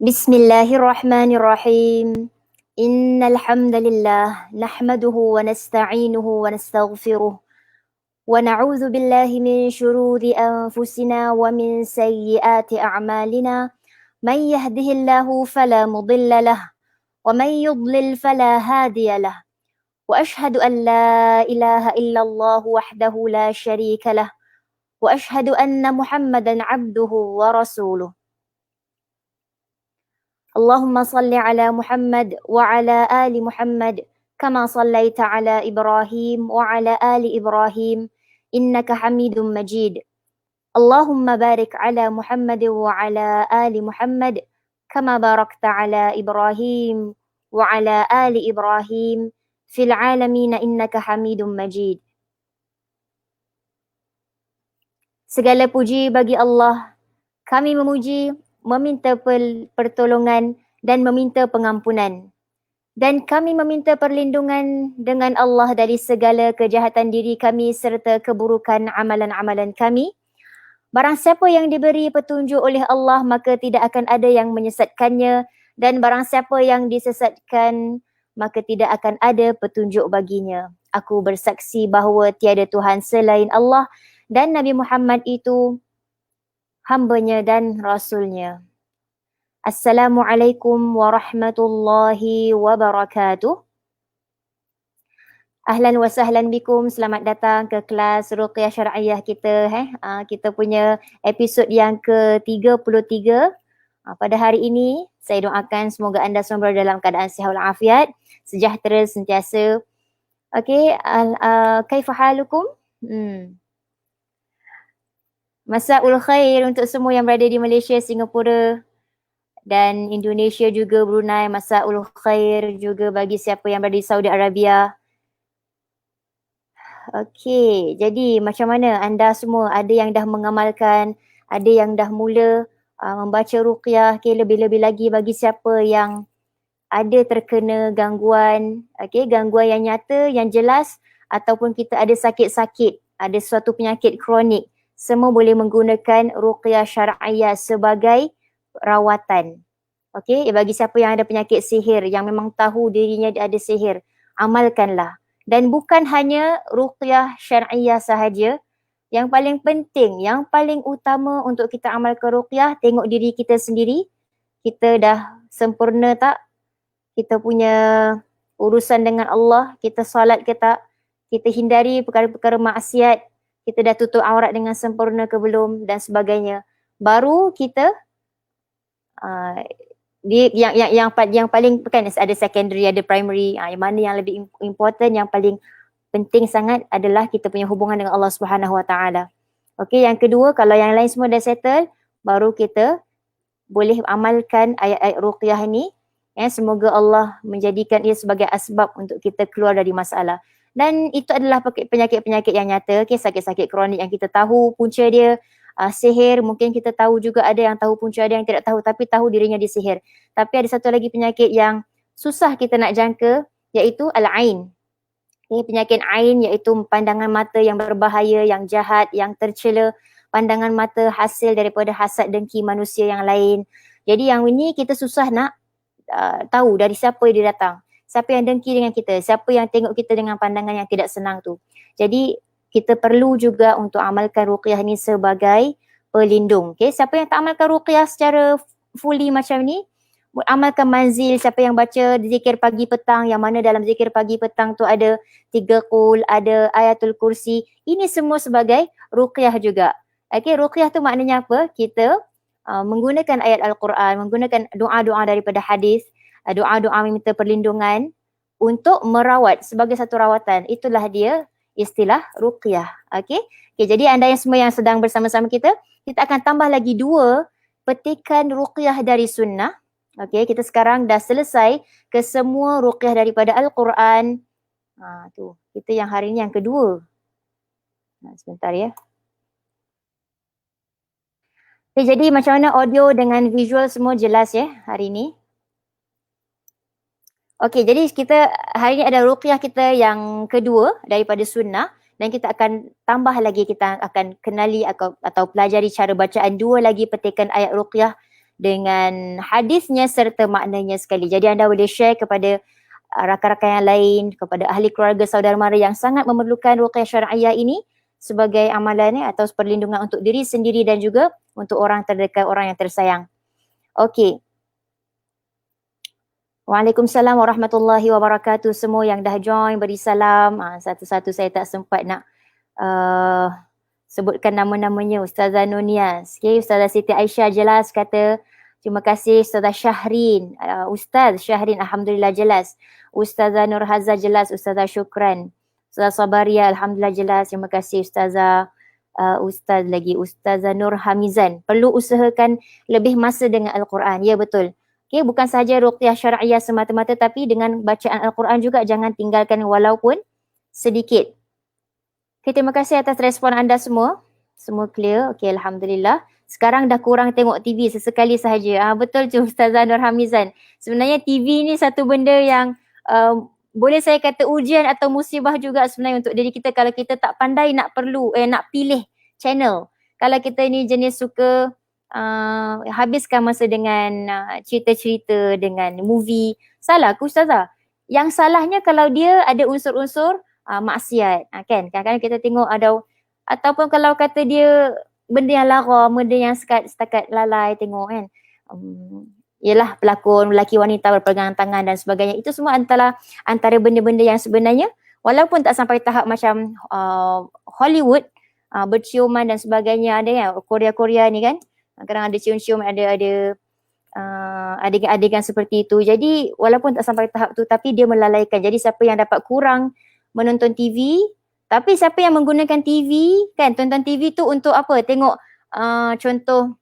Bismillahirrahmanirrahim. Innal hamdalillah nahmaduhu wa nasta'inuhu wa nastaghfiruh wa na'udzu billahi min shururi anfusina wa min sayyiati a'malina. Man yahdihillahu fala mudilla lahu wa man yudlil fala hadiya lahu. Wa ashhadu an la ilaha illallah wahdahu la syarika lahu wa ashhadu anna Muhammadan 'abduhu wa rasuluh. اللهم صل على محمد وعلى آل محمد كما صليت على إبراهيم وعلى آل إبراهيم إنك حميد مجيد. اللهم بارك على محمد وعلى آل محمد كما باركت على إبراهيم وعلى آل إبراهيم في العالمين إنك حميد مجيد. Segala puji bagi Allah. Kami memuji, meminta pertolongan dan meminta pengampunan. Dan kami meminta perlindungan dengan Allah dari segala kejahatan diri kami serta keburukan amalan-amalan kami. Barang siapa yang diberi petunjuk oleh Allah maka tidak akan ada yang menyesatkannya, dan barang siapa yang disesatkan maka tidak akan ada petunjuk baginya. Aku bersaksi bahawa tiada Tuhan selain Allah dan Nabi Muhammad itu hambanya dan rasulnya. Assalamualaikum warahmatullahi wabarakatuh. Ahlan wa sahlan bikum, selamat datang ke kelas Ruqyah Syar'iyah kita. Kita punya episod yang ke-33. Pada hari ini, saya doakan semoga anda semua berada dalam keadaan sihat walafiat, sejahtera sentiasa. Okey, kaifa halukum? Masaul khair untuk semua yang berada di Malaysia, Singapura dan Indonesia juga, Brunei. Masaul khair juga bagi siapa yang berada di Saudi Arabia. Okey, jadi macam mana anda semua? Ada yang dah mengamalkan, ada yang dah mula membaca ruqyah. Okey, lebih-lebih lagi bagi siapa yang ada terkena gangguan, okey, gangguan yang nyata, yang jelas, ataupun kita ada sakit-sakit, ada suatu penyakit kronik, semua boleh menggunakan ruqyah syar'iyah sebagai rawatan. Okey, bagi siapa yang ada penyakit sihir, yang memang tahu dirinya ada sihir, amalkanlah. Dan bukan hanya ruqyah syar'iyah sahaja, yang paling penting, yang paling utama untuk kita amalkan ruqyah, tengok diri kita sendiri, kita dah sempurna tak? Kita punya urusan dengan Allah, kita solat ke tak? Kita hindari perkara-perkara maksiat, kita dah tutup aurat dengan sempurna ke belum, dan sebagainya. Baru kita yang paling kan ada secondary, ada primary, yang mana yang lebih important, yang paling penting sangat adalah kita punya hubungan dengan Allah Subhanahu Wa Taala. Okey, yang kedua, kalau yang lain semua dah settle, baru kita boleh amalkan ayat-ayat ruqyah ini. Semoga Allah menjadikan ia sebagai asbab untuk kita keluar dari masalah. Dan itu adalah penyakit-penyakit yang nyata, okay? Sakit-sakit kronik yang kita tahu punca dia, sihir, mungkin kita tahu juga, ada yang tahu punca, ada yang tidak tahu, tapi tahu dirinya disihir. Tapi ada satu lagi penyakit yang susah kita nak jangka, iaitu al-ain. Okay? Penyakit ain iaitu pandangan mata yang berbahaya, yang jahat, yang tercela, pandangan mata hasil daripada hasad dengki manusia yang lain. Jadi yang ini kita susah nak tahu dari siapa dia datang. Siapa yang dengki dengan kita, siapa yang tengok kita dengan pandangan yang tidak senang tu. Jadi kita perlu juga untuk amalkan ruqyah ni sebagai pelindung. Okay? Siapa yang tak amalkan ruqyah secara fully macam ni, amalkan manzil. Siapa yang baca zikir pagi petang, yang mana dalam zikir pagi petang tu ada 3 qul, ada ayatul kursi. Ini semua sebagai ruqyah juga. Okay, ruqyah tu maknanya apa? Kita menggunakan ayat Al-Quran, menggunakan doa-doa daripada hadis, doa-doa meminta perlindungan untuk merawat sebagai satu rawatan. Itulah dia istilah ruqyah. Okey. Jadi anda yang semua yang sedang bersama-sama kita akan tambah lagi 2 petikan ruqyah dari sunnah. Okey, kita sekarang dah selesai ke semua ruqyah daripada Al-Quran. Tu, kita yang hari ni yang kedua. Sebentar ya. Okay, jadi macam mana audio dengan visual semua jelas ya hari ni? Okey, jadi kita hari ni ada ruqyah kita yang kedua daripada sunnah, dan kita akan tambah lagi, kita akan kenali atau pelajari cara bacaan 2 lagi petikan ayat ruqyah dengan hadisnya serta maknanya sekali. Jadi anda boleh share kepada rakan-rakan yang lain, kepada ahli keluarga saudara mara yang sangat memerlukan ruqyah syar'iyah ini sebagai amalan atau perlindungan untuk diri sendiri dan juga untuk orang terdekat, orang yang tersayang. Okey. Waalaikumsalam warahmatullahi wabarakatuh. Semua yang dah join beri salam. Satu-satu saya tak sempat nak sebutkan nama-namanya. Ustazah Nunias. Okay, Ustazah Siti Aisyah jelas kata terima kasih. Ustazah Syahrin. Ustaz Syahrin Alhamdulillah jelas. Ustazah Nurhaza jelas. Ustazah Syukran. Ustazah Sabaria Alhamdulillah jelas. Terima kasih Ustazah Ustaz lagi. Ustazah Nur Hamizan. Perlu usahakan lebih masa dengan Al-Quran. Ya betul. Okay, bukan sahaja ruqyah syar'iyah semata-mata tapi dengan bacaan Al-Quran juga jangan tinggalkan walaupun sedikit. Okay, terima kasih atas respon anda semua. Semua clear. Okay, Alhamdulillah. Sekarang dah kurang tengok TV sesekali sahaja. Betul tu Ustazah Nur Hamizan. Sebenarnya TV ni satu benda yang boleh saya kata ujian atau musibah juga sebenarnya untuk diri kita kalau kita tak pandai nak pilih channel. Kalau kita ni jenis suka habiskan masa dengan cerita-cerita, dengan movie. Salah ke Ustazah? Yang salahnya kalau dia ada unsur-unsur maksiat. Kan? Kadang-kadang kita tengok ada, ataupun kalau kata dia benda yang lara, benda yang setakat lalai tengok kan. Ialah pelakon, lelaki wanita berpegangan tangan dan sebagainya. Itu semua antara benda-benda yang sebenarnya walaupun tak sampai tahap macam Hollywood, berciuman dan sebagainya ada kan. Korea-Korea ni kan. Kadang ada cium-cium, ada adegan-adegan seperti itu. Jadi walaupun tak sampai tahap tu tapi dia melalaikan. Jadi siapa yang dapat kurang menonton TV, tapi siapa yang menggunakan TV kan, tonton TV tu untuk apa? Tengok contoh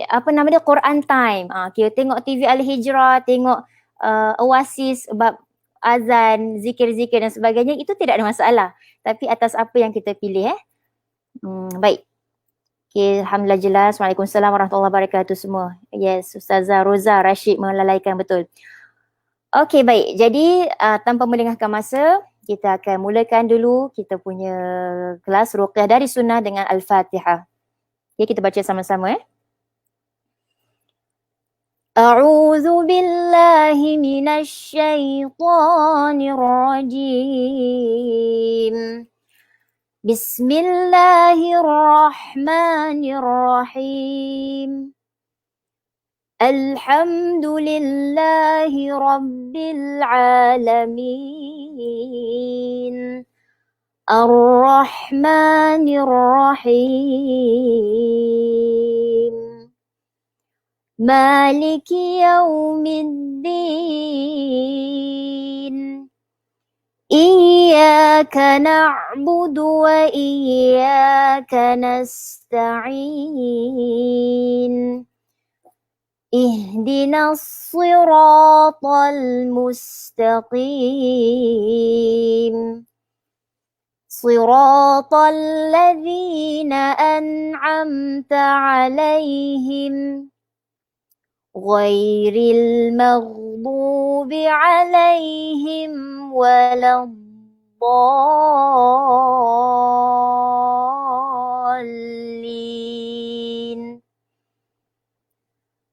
apa nama dia, Quran time. Kita tengok TV Al-Hijrah, tengok Oasis bab azan, zikir-zikir dan sebagainya, itu tidak ada masalah. Tapi atas apa yang kita pilih baik. Okay, Alhamdulillah jelas. Waalaikumsalam warahmatullahi wabarakatuh semua. Yes, Ustazah Roza Rashid melalaikan betul. Okay, baik. Jadi tanpa melengahkan masa, kita akan mulakan dulu kita punya kelas ruqyah dari sunnah dengan Al-Fatihah. Okay, kita baca sama-sama A'udzu billahi minasy syaithanir rajim. Bismillahirrahmanirrahim. Alhamdulillahi rabbil alamin. Ar-Rahmanir Rahim. Maliki yaumiddin. Iyyaka na'budu wa iyyaka nasta'in. Ihdinas siratal mustaqim. Siratal ladzina an'amta 'alaihim ghairil maghdubi 'alaihim waladdallin.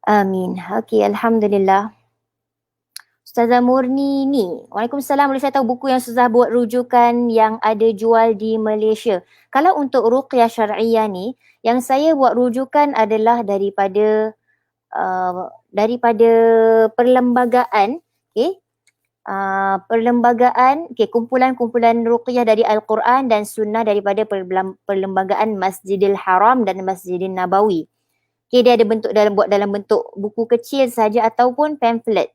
Amin. Okey, Alhamdulillah. Ustazah Murni ni. Waalaikumsalam. Boleh saya tahu buku yang Ustazah buat rujukan yang ada jual di Malaysia? Kalau untuk ruqyah syar'iyah ni, yang saya buat rujukan adalah daripada perlembagaan, kumpulan-kumpulan ruqyah dari Al-Quran dan Sunnah daripada perlembagaan Masjidil Haram dan Masjidil Nabawi. Dia ada buat dalam bentuk buku kecil saja ataupun pamphlet.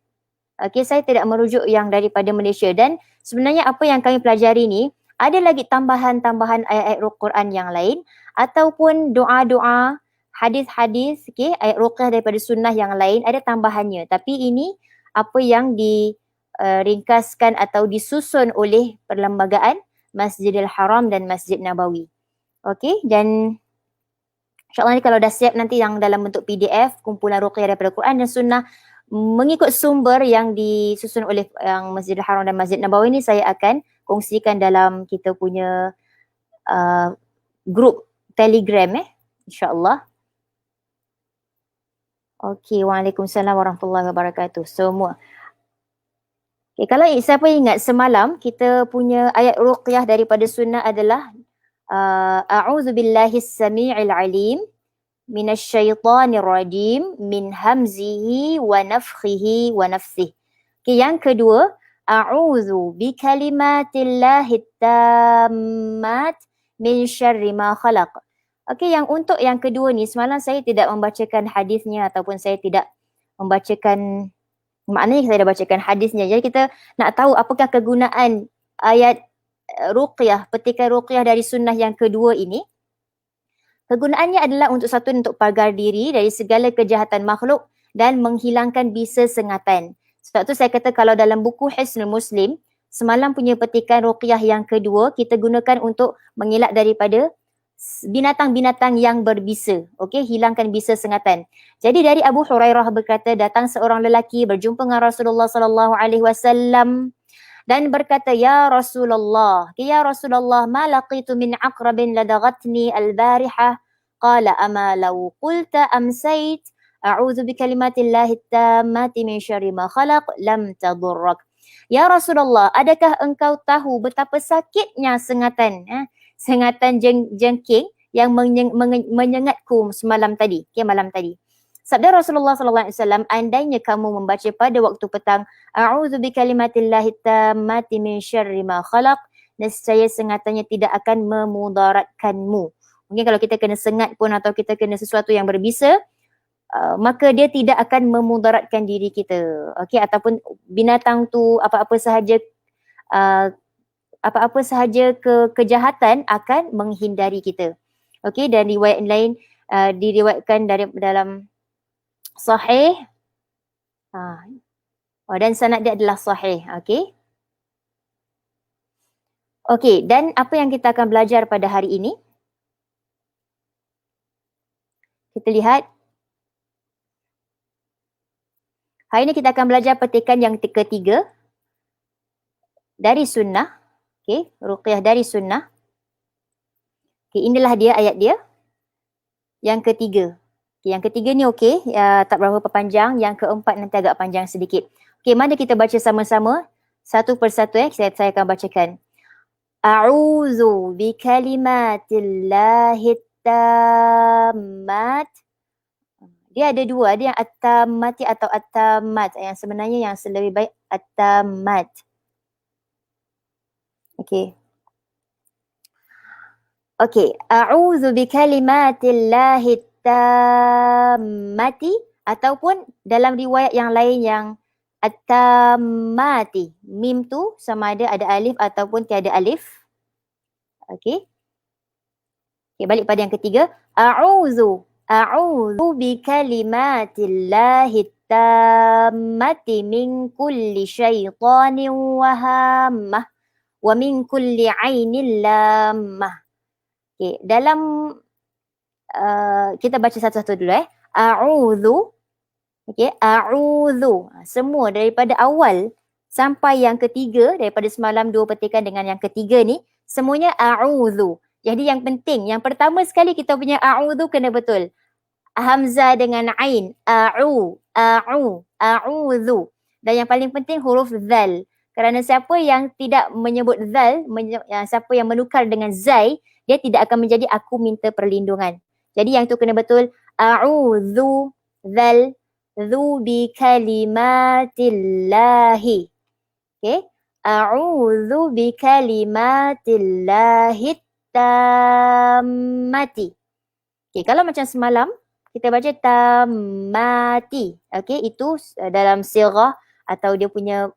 Saya tidak merujuk yang daripada Malaysia, dan sebenarnya apa yang kami pelajari ni ada lagi tambahan-tambahan ayat-ayat Al-Quran yang lain ataupun doa-doa, hadis-hadis, ayat ruqyah daripada sunnah yang lain ada tambahannya. Tapi ini apa yang diringkaskan atau disusun oleh perlembagaan Masjidil Haram dan Masjid Nabawi. Dan InsyaAllah ni kalau dah siap nanti yang dalam bentuk PDF, kumpulan ruqyah daripada Quran dan Sunnah mengikut sumber yang disusun oleh yang Masjidil Haram dan Masjid Nabawi ni, saya akan kongsikan dalam kita punya grup Telegram InsyaAllah. Okey, Waalaikumsalam warahmatullahi wabarakatuh. Semua. Okay, kalau siapa ingat semalam kita punya ayat ruqyah daripada sunnah adalah a'udzu billahis samii'il alim minasyaitonir rajim min hamzihi wa nafthihi wa nafsihi. Okay, yang kedua, a'udzu bikalimatillahi tammat min syarri ma khalaq. Okey, yang untuk yang kedua ni semalam saya tidak membacakan hadisnya ataupun saya tidak membacakan, maknanya saya dah bacakan hadisnya. Jadi kita nak tahu apakah kegunaan ayat ruqyah, petikan ruqyah dari sunnah yang kedua ini. Kegunaannya adalah untuk pagar diri dari segala kejahatan makhluk dan menghilangkan bisa sengatan. Sebab tu saya kata kalau dalam buku Hisnul Muslim, semalam punya petikan ruqyah yang kedua kita gunakan untuk mengelak daripada binatang-binatang yang berbisa. Okey, hilangkan bisa sengatan. Jadi dari Abu Hurairah berkata, datang seorang lelaki berjumpa dengan Rasulullah sallallahu alaihi wasallam dan berkata, ya Rasulullah, ma laqitu min aqrabin ladaghatni al-barihah. Qala ama law qulta amsayt a'udzu bikalimatillahi tammati min syarri ma khalaq lam tadurrak. Ya Rasulullah, adakah engkau tahu betapa sakitnya sengatan, sengatan jengking yang menyengatku semalam tadi, malam tadi. Sabda Rasulullah sallallahu alaihi wasallam, andainya kamu membaca pada waktu petang, a'udzu bikalimatillahi tammati min syarri ma khalaq, nescaya sengatannya tidak akan memudaratkanmu. Mungkin kalau kita kena sengat pun atau kita kena sesuatu yang berbisa, maka dia tidak akan memudaratkan diri kita. Okey, ataupun binatang tu apa-apa sahaja kejahatan akan menghindari kita. Okey, dan riwayat lain diriwayatkan dari dalam sahih. Dan sanad dia adalah sahih. Okey. Okey, dan apa yang kita akan belajar pada hari ini? Kita lihat. Hari ini kita akan belajar petikan yang ketiga dari sunnah. Okey, ruqyah dari sunnah. Okey, inilah dia ayat dia. Yang ketiga. Okay, yang ketiga ni okey, tak berapa panjang. Yang keempat nanti agak panjang sedikit. Okey, mari kita baca sama-sama satu persatu. Saya akan bacakan. A'udzu bikalimatillahi tammat. Dia ada dua, ada yang at-tammati atau at-tammat. Yang sebenarnya yang lebih baik at-tammat. Okey. Okey, a'udzu bikalimatillahi tammati ataupun dalam riwayat yang lain yang at-tammati. Mim tu sama ada alif ataupun tiada alif. Okey. Okey, balik pada yang ketiga. A'udzu bikalimatillahi tammati min kulli syaitanin wahammah wa min kulli ainin lammah. Okay, dalam kita baca satu-satu dulu A'udzu. Okay, a'udzu. Semua daripada awal sampai yang ketiga, daripada semalam dua petikan dengan yang ketiga ni, semuanya a'udzu. Jadi yang penting, yang pertama sekali kita punya a'udzu kena betul. Hamzah dengan ain. A'udzu. Dan yang paling penting huruf zal. Kerana siapa yang tidak menyebut zal, siapa yang menukar dengan zai, dia tidak akan menjadi aku minta perlindungan. Jadi yang tu kena betul. A'udzu zal dzu bi kalimatillahi. Okay. A'udzu bi kalimatillahi tammati. Okay, kalau macam semalam, kita baca tammati. Okay, itu dalam sirah atau dia punya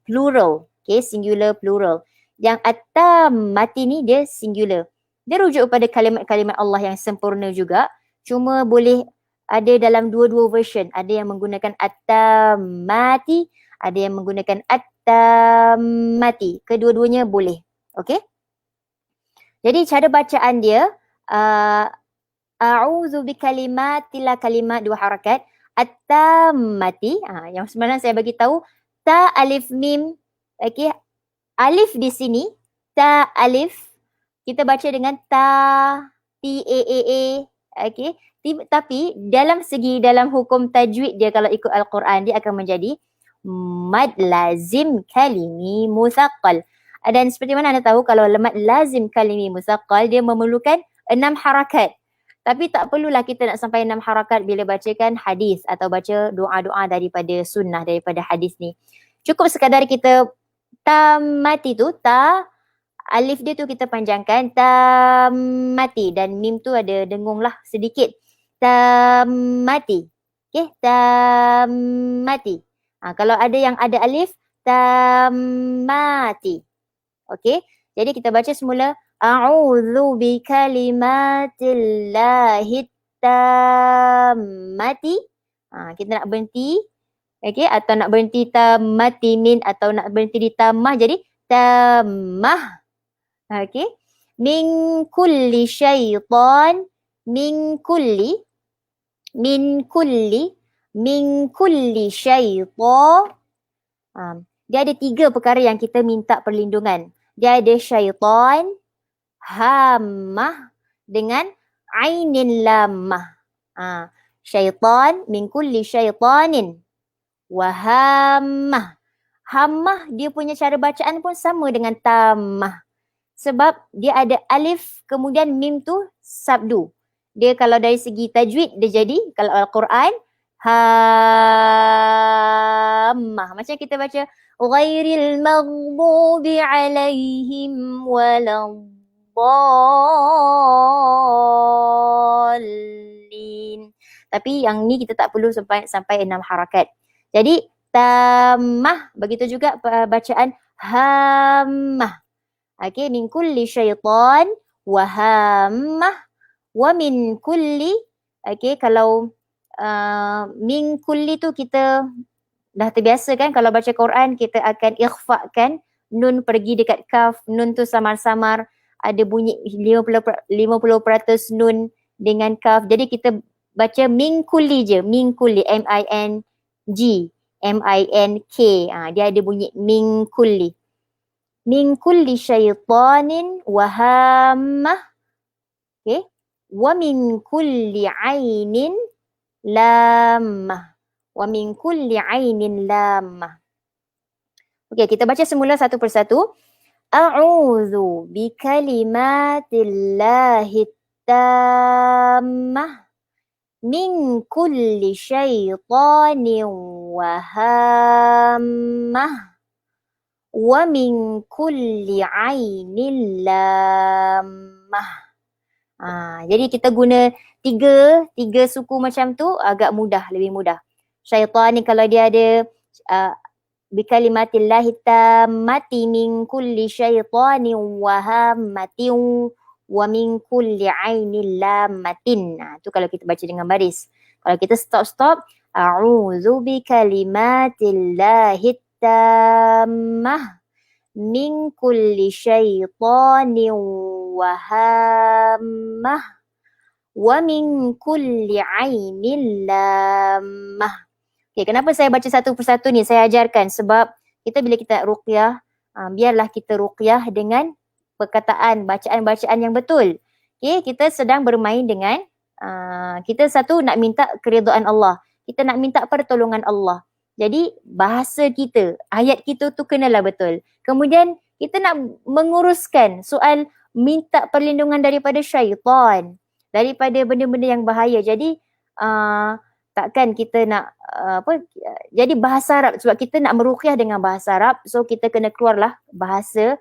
plural. Okay, singular plural. Yang at-tammati ni dia singular. Dia rujuk kepada kalimat-kalimat Allah yang sempurna juga. Cuma boleh ada dalam dua-dua version. Ada yang menggunakan at-tammati, ada yang menggunakan at-tammati. Kedua-duanya boleh. Okay. Jadi cara bacaan dia, a'udzu bikalimatillahi, kalimat dua harakat, at-tammati. Yang sebenarnya saya bagi tahu ta alif mim. Okey, alif di sini, ta alif kita baca dengan ta, t a a a. Okey, t Tapi dalam hukum tajwid dia kalau ikut Al-Quran dia akan menjadi mad lazim kalimi musaqqal. Dan seperti mana anda tahu kalau mad lazim kalimi musaqqal dia memerlukan 6 harakat. Tapi tak perlulah kita nak sampai 6 harakat bila bacakan hadis atau baca doa-doa daripada sunnah, daripada hadis ni. Cukup sekadar kita tamati tu, alif dia tu kita panjangkan, tamati, dan mim tu ada dengung lah sedikit. Tamati. Okay, tamati. Kalau ada yang ada alif, tamati. Okay, jadi kita baca semula. A'udzu bikalimatillahi tammati. Kita nak berhenti. Okay, atau nak berhenti tamati min atau nak berhenti di tammah. Jadi tammah. Okay. Min kulli syaitan. Min kulli syaitan. Dia ada 3 perkara yang kita minta perlindungan. Dia ada syaitan, hammah dengan ainin lammah. Syaitan, min kulli syaitanin. Wahammah. Hammah dia punya cara bacaan pun sama dengan tammah. Sebab dia ada alif kemudian mim tu sabdu. Dia kalau dari segi tajwid dia jadi kalau Al-Quran hammah. Macam kita baca ghairil maghdubi alaihim waladdallin. Tapi yang ni kita tak perlu sampai 6 harakat. Jadi tammah, begitu juga bacaan hammah. Okay, min kulli syaitan wa hammah wa min kulli. Okay, kalau min kulli tu kita dah terbiasa kan, kalau baca Quran kita akan ikhfakan nun pergi dekat kaf, nun tu samar-samar, ada bunyi 50% nun dengan kaf. Jadi kita baca min kulli je, min kulli, M-I-N-K. Dia ada bunyi min kulli. Min kulli syaitanin wa hammah. Okay. Wa min kulli ainin lammah. Wa min kulli ainin lammah. Okay, kita baca semula satu persatu. A'udzu bikalimatillahi tammah min kulli syaitanin wa hammah. Wa min kulli ainin lammah. Jadi kita guna tiga suku macam tu agak mudah, lebih mudah. Syaitan ni kalau dia ada bikalimatillahi tammati min kulli syaitanin wa hammatin wa min kulli ainin lammatin. Tu kalau kita baca dengan baris. Kalau kita stop, a'udzu bikalimatillahi tammah min kulli syaitanin wa hammah wa min kulli ainin lammah. Okay, kenapa saya baca satu persatu ni? Saya ajarkan sebab bila kita ruqyah, biarlah kita ruqyah dengan perkataan, bacaan-bacaan yang betul. Okay, kita sedang bermain dengan, kita satu nak minta keridhaan Allah. Kita nak minta pertolongan Allah. Jadi bahasa kita, ayat kita tu kenalah betul. Kemudian kita nak menguruskan soal minta perlindungan daripada syaitan, daripada benda-benda yang bahaya. Jadi takkan kita nak jadi bahasa Arab, sebab kita nak meruqyah dengan bahasa Arab, so kita kena keluarlah bahasa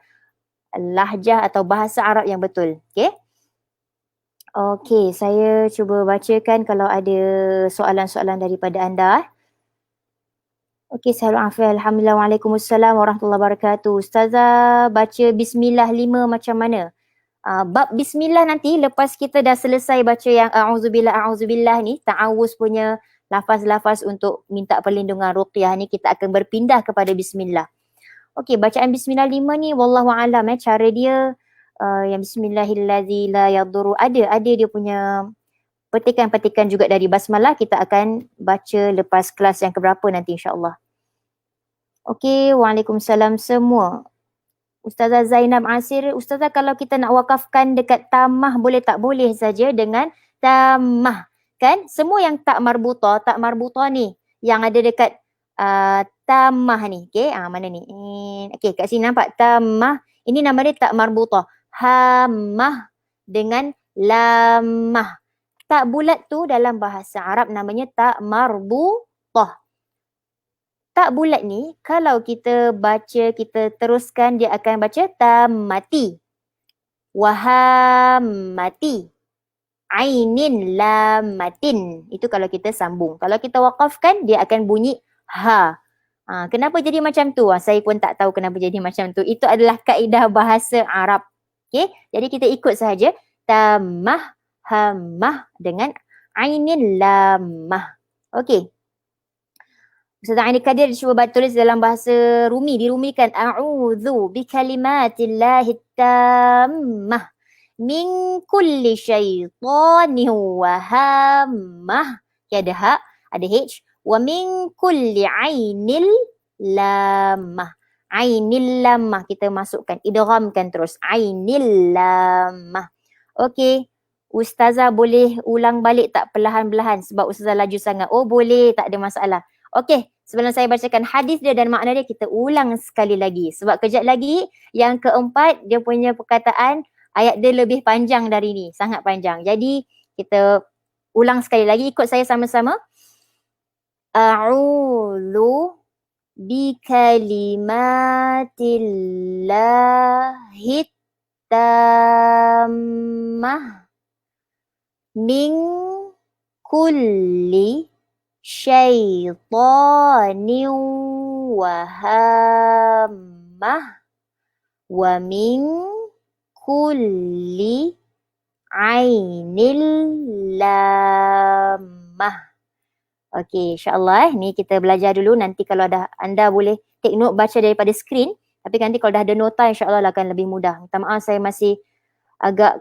lahjah atau bahasa Arab yang betul. Okay, saya cuba bacakan kalau ada soalan-soalan daripada anda. Okey, salam afiyah. Alhamdulillah. Waalaikumsalam warahmatullahi wabarakatuh. Ustazah baca bismillah 5 macam mana? Bab bismillah nanti lepas kita dah selesai baca yang a'udzubillah ni, ta'awuz punya lafaz-lafaz untuk minta perlindungan ruqyah ni, kita akan berpindah kepada bismillah. Okey, bacaan bismillah 5 ni wallahu alam cara dia yang bismillahillazi la yadurru ada dia punya petikan-petikan juga dari basmalah. Kita akan baca lepas kelas yang keberapa nanti insya-Allah. Okey, waalaikumsalam semua. Ustazah Zainab Asir, Ustazah kalau kita nak wakafkan dekat tamah boleh tak? Boleh saja dengan tamah. Kan semua yang tak marbutah ni yang ada dekat tamah ni. Okey, mana ni? Okey, kat sini nampak tamah. Ini nama dia tak marbutah. Hammah dengan lamah. Tak bulat tu dalam bahasa Arab namanya tak marbutah. Tak bulat ni kalau kita baca, kita teruskan, dia akan baca tammati. Wahammati. Ainin lamatin. Itu kalau kita sambung. Kalau kita waqafkan, dia akan bunyi ha. Kenapa jadi macam tu? Saya pun tak tahu kenapa jadi macam tu. Itu adalah kaedah bahasa Arab. Okay? Jadi kita ikut sahaja. Tamah, hammah dengan ainin lamah. Okay. Ustaz Aini Kadir cuba tulis dalam bahasa Rumi. Dirumikan. A'udhu bikalimatillahi tammah. Min kulli syaitanin wa hammah. Ada ha, ada h. Wa min kulli ainil lamah. Ainil lamah kita masukkan, idghamkan terus. Ainil lamah. Okey. Ustazah boleh ulang balik tak perlahan-lahan sebab Ustazah laju sangat? Oh boleh, tak ada masalah. Okey, sebelum saya bacakan hadis dia dan makna dia, kita ulang sekali lagi. Sebab kejap lagi yang keempat dia punya perkataan ayat dia lebih panjang dari ni, sangat panjang. Jadi kita ulang sekali lagi, ikut saya sama-sama. A'udzu bikalimatillahi tammah min kulli syaitanin wahammah wa min kulli ainil lamah. Okey, insyaAllah ni kita belajar dulu. Nanti kalau anda boleh take note, baca daripada skrin. Tapi nanti kalau dah ada nota, insyaAllah akan lebih mudah. Minta maaf saya masih agak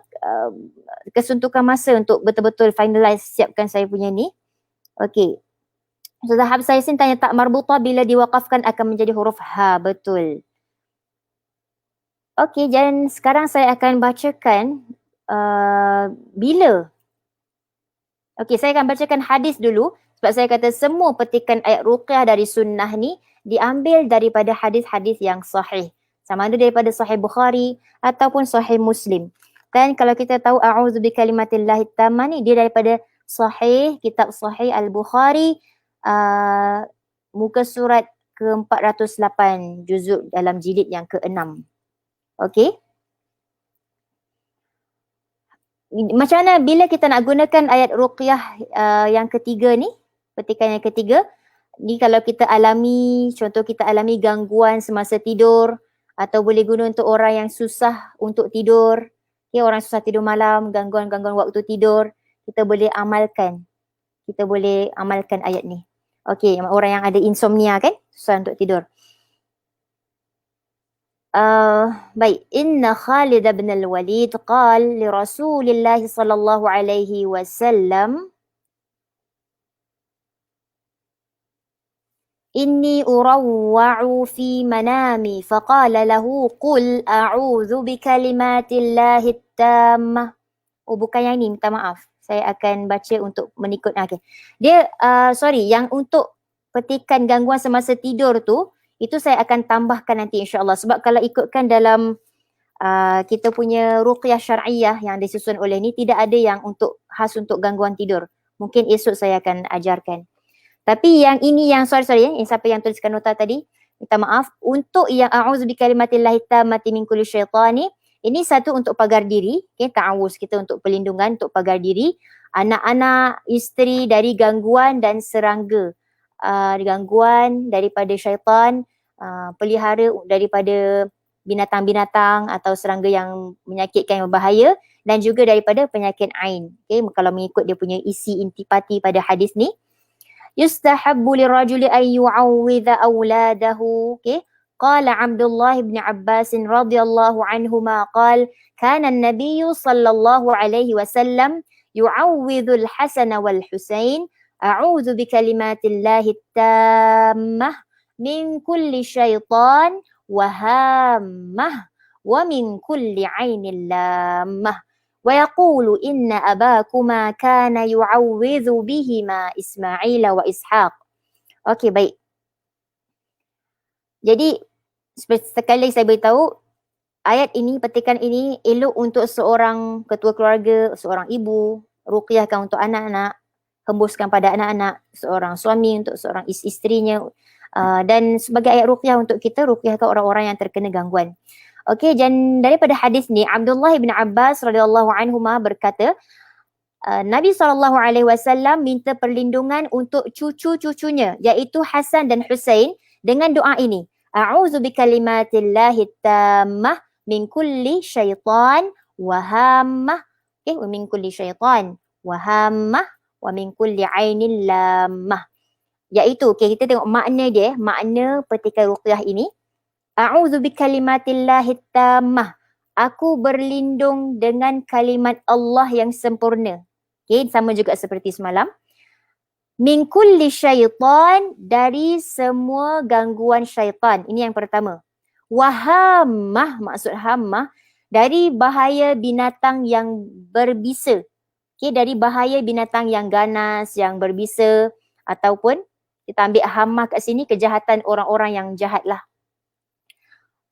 kesuntukan masa untuk betul-betul finalize, siapkan saya punya ni. Okey. Ustazah Hafsah Yassin tanya, tak marbutah bila diwakafkan akan menjadi huruf ha. Betul. Okey, dan sekarang saya akan bacakan bila. Okey, saya akan bacakan hadis dulu. Sebab saya kata semua petikan ayat ruqyah dari sunnah ni diambil daripada hadis-hadis yang sahih. Sama ada daripada sahih Bukhari ataupun sahih Muslim. Dan kalau kita tahu a'udzu bikalimatillahi tammah ni, dia daripada sahih, kitab sahih Al-Bukhari, muka surat ke-408, juzuk dalam jilid yang ke-6. Okey. Macam mana bila kita nak gunakan ayat ruqyah yang ketiga ni, petikan yang ketiga, ni kalau kita alami, contoh kita alami gangguan semasa tidur, atau boleh guna untuk orang yang susah untuk tidur, okay, orang susah tidur malam, gangguan-gangguan waktu tidur, kita boleh amalkan ayat ni. Okey, orang yang ada insomnia kan, susah untuk tidur. Baik, inna Khalid bin al-Walid qala li Rasulillah sallallahu alaihi wasallam, inni urawwa'u fi manami faqala lahu qul a'udzu bikalimatillahi tammah. Oh bukan yang ni, minta maaf. Saya akan baca untuk mengikut. Okay. Dia yang untuk petikan gangguan semasa tidur tu, itu saya akan tambahkan nanti insya-Allah. Sebab kalau ikutkan dalam kita punya ruqyah syar'iyah yang disusun oleh ni, tidak ada yang khas untuk gangguan tidur. Mungkin esok saya akan ajarkan. Tapi yang ini yang yang siapa yang tuliskan nota tadi, minta maaf. Untuk yang a'udzu bikalimatillahi tammati min kulli syaitani, ini satu untuk pagar diri, okay, ta'awuz kita untuk perlindungan, untuk pagar diri, anak-anak, isteri dari gangguan dan serangga, gangguan daripada syaitan, pelihara daripada binatang-binatang atau serangga yang menyakitkan, yang berbahaya, dan juga daripada penyakit ain. Okay, kalau mengikut dia punya isi intipati pada hadis ni, yustahabbu lirajuli an yu'awwidha awladahu. Okay, قال عبد الله بن عباس رضي الله عنهما قال كان النبي صلى الله عليه وسلم يعوذ الحسن والحسين أعوذ بكلمات الله التامة من كل شيطان وهامة ومن كل عين لامة Wa yaqulu inna abakuma kana yu'awwidhu bihima Ismail wa Ishaq. Okey, baik. Jadi sekali lagi saya beritahu, ayat ini, petikan ini elok untuk seorang ketua keluarga, seorang ibu, ruqyahkan untuk anak-anak, hembuskan pada anak-anak, seorang suami untuk seorang isterinya, dan sebagai ayat ruqyah untuk kita, ruqyahkan orang-orang yang terkena gangguan. Okey, dan daripada hadis ni Abdullah bin Abbas radhiyallahu anhuma berkata, Nabi SAW minta perlindungan untuk cucu-cucunya, iaitu Hasan dan Husain, dengan doa ini. A'udzu bikalimatillahi tammah min kulli syaitan wa hammah. Okay, wa min kulli syaitan wa hammah wa min kulli ainin lammah. Iaitu, okay, kita tengok makna dia, makna petikan ruqyah ini. A'udzu bikalimatillahi tammah. Aku berlindung dengan kalimat Allah yang sempurna. Okay, sama juga seperti semalam. Min kulli syaitan, dari semua gangguan syaitan. Ini yang pertama. Wahammah, maksud hammah, dari bahaya binatang yang berbisa. Okay, dari bahaya binatang yang ganas, yang berbisa, ataupun kita ambil hammah kat sini, kejahatan orang-orang yang jahat lah.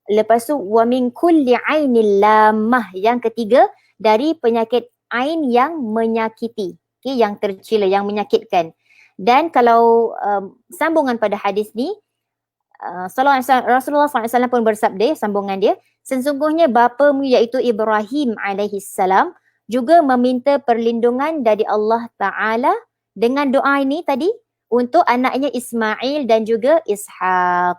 Lepas tu, wa min kulli ainil lammah. Yang ketiga, dari penyakit ain yang menyakiti. Okay, yang tercela, yang menyakitkan. Dan kalau sambungan pada hadis ni, Rasulullah SAW pun bersabda, sambungan dia, sesungguhnya bapamu iaitu Ibrahim alaihissalam juga meminta perlindungan dari Allah Ta'ala dengan doa ini tadi untuk anaknya Ismail dan juga Ishaq.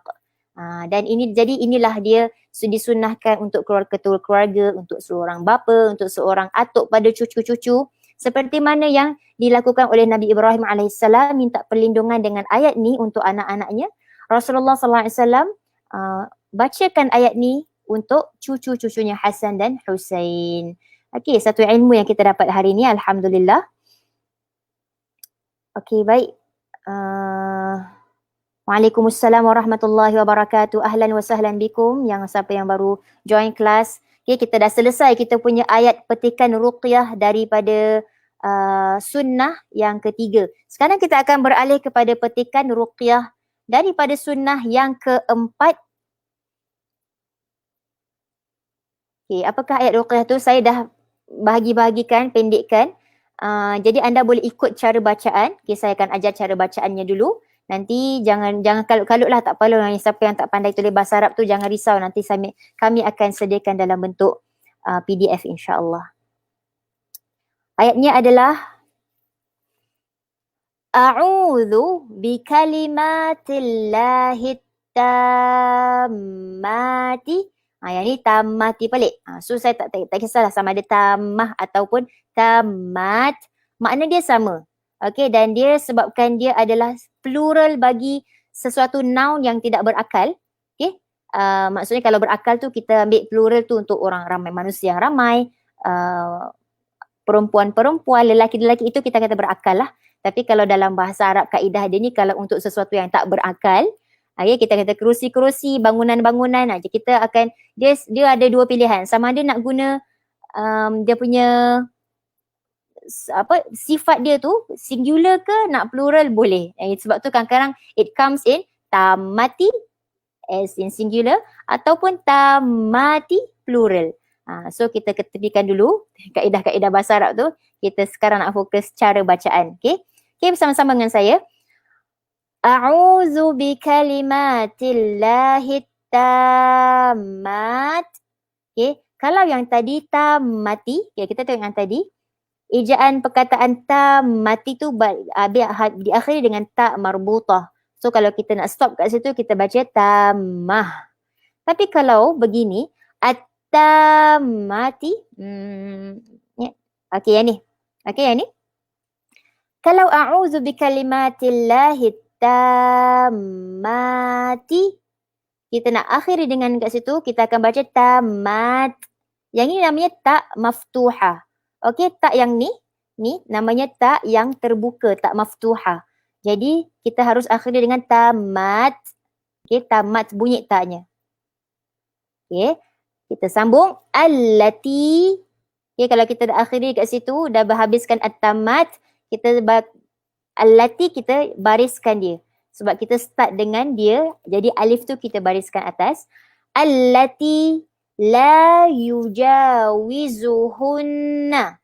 Dan ini, jadi inilah dia disunnahkan untuk keluarga, untuk seorang bapa, untuk seorang atuk pada cucu-cucu, seperti mana yang dilakukan oleh Nabi Ibrahim alaihissalam, minta perlindungan dengan ayat ni untuk anak-anaknya. Rasulullah SAW bacakan ayat ni untuk cucu-cucunya Hasan dan Husain. Okey, satu ilmu yang kita dapat hari ni, alhamdulillah. Okey, baik. Waalaikumsalam warahmatullahi wabarakatuh. Ahlan wa sahlan bikum, yang siapa yang baru join kelas. Okay, kita dah selesai kita punya ayat petikan ruqyah daripada sunnah yang ketiga. Sekarang kita akan beralih kepada petikan ruqyah daripada sunnah yang keempat. Okay, apakah ayat ruqyah tu? Saya dah bahagi-bahagikan, pendekkan. Jadi anda boleh ikut cara bacaan. Okay, saya akan ajar cara bacaannya dulu. Nanti jangan kalut-kalut lah, tak perlu. Siapa yang tak pandai tulis bahasa Arab tu jangan risau, nanti kami akan sediakan dalam bentuk PDF insya-Allah. Ayatnya adalah A'udzu bikalimatillahi tammati. Yang ni tammati pelik. So saya tak kisahlah sama ada tammah ataupun tammat. Makna dia sama. Okey, dan dia sebabkan dia adalah plural bagi sesuatu noun yang tidak berakal. Okey. Maksudnya kalau berakal tu kita ambil plural tu untuk orang ramai, manusia yang ramai, perempuan-perempuan, lelaki-lelaki, itu kita kata berakal lah. Tapi kalau dalam bahasa Arab kaedah dia ni, kalau untuk sesuatu yang tak berakal, kita kata kerusi-kerusi, bangunan-bangunan, kita akan, dia ada dua pilihan. Sama ada nak guna dia punya sifat dia tu singular ke nak plural, boleh. Sebab tu kadang-kadang it comes in tammati as in singular ataupun tammati plural. So kita ketepikan dulu kaedah-kaedah bahasa Arab tu. Kita sekarang nak fokus cara bacaan. Okay, bersama-sama dengan saya. A'udzu bikalimatillahi tammat. Okay, kalau yang tadi tammati, kita tengok yang tadi, ejaan perkataan tammati tu diakhiri dengan ta marbutah. So kalau kita nak stop kat situ, kita baca tammah. Tapi kalau begini, at-tammati, okey yang ni. Okey yang ni. Kalau a'udzu bikalimatillahi tammati, kita nak akhiri dengan kat situ, kita akan baca tammat. Yang ni namanya ta maftuhah. Okey, tak yang ni namanya tak yang terbuka, tak maftuhah. Jadi kita harus akhiri dengan tamat. Okey, tamat bunyi taknya. Okey, kita sambung allati. Okay, kalau kita dah akhiri kat situ, dah berhabiskan at-tammat, allati kita bariskan dia. Sebab kita start dengan dia, jadi alif tu kita bariskan atas. Allati la yujawizuhunna.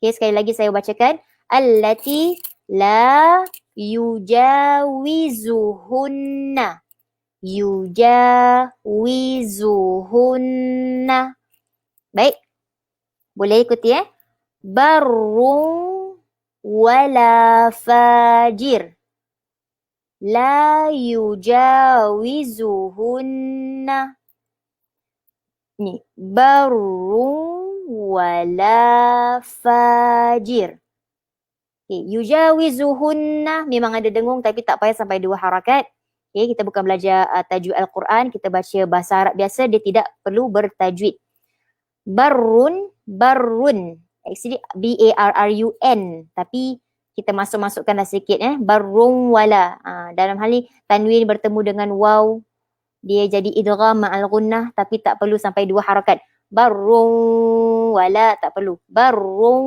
Okay, sekali lagi saya bacakan. Allati la yujawizuhunna. Yujawizuhunna. Baik. Boleh ikuti Barrun wala fajir. La yujawizuhunna. Ni. Barrun wala fajir. Okay. Yujawizuhunna memang ada dengung tapi tak payah sampai 2 harakat. Okay. Kita bukan belajar tajwid Al-Quran. Kita baca bahasa Arab biasa. Dia tidak perlu bertajwid. Barrun. Actually B-A-R-R-U-N. Tapi kita masukkanlah sikit Barrun wala. Dalam hal ni tanwin bertemu dengan waw. Dia jadi idgham ma'al gunnah tapi tak perlu sampai 2 harakat. Barrun wala tak perlu. Barrun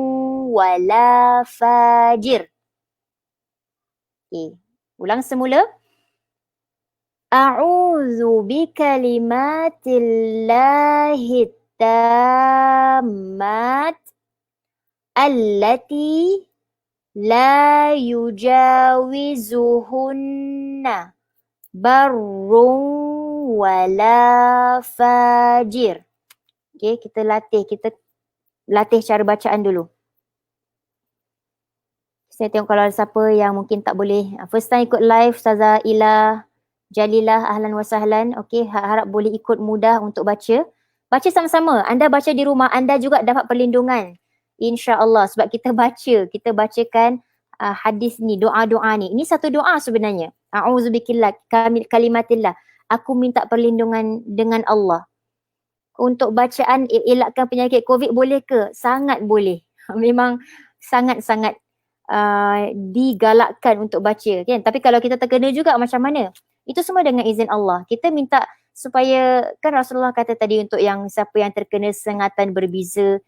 wala fajir. Okay. Ulang semula. A'udzu bikalimatillahi tammat allati la yujawizuhunna barrun wala fajir. Okay, kita latih cara bacaan dulu. Saya tengok kalau ada siapa yang mungkin tak boleh. First time ikut live, Ustazah Ila, Jalilah, ahlan wa sahlan. Okay, harap boleh ikut mudah untuk baca. Baca sama-sama. Anda baca di rumah, anda juga dapat perlindungan. InsyaAllah. Sebab kita bacakan hadis ni, doa-doa ni. Ini satu doa sebenarnya. A'udzubikillah, kalimatillah. Aku minta perlindungan dengan Allah. Untuk bacaan elakkan penyakit COVID boleh ke? Sangat boleh. Memang sangat-sangat digalakkan untuk baca. Kan? Tapi kalau kita terkena juga macam mana? Itu semua dengan izin Allah. Kita minta supaya, kan Rasulullah kata tadi untuk yang siapa yang terkena sengatan berbeza,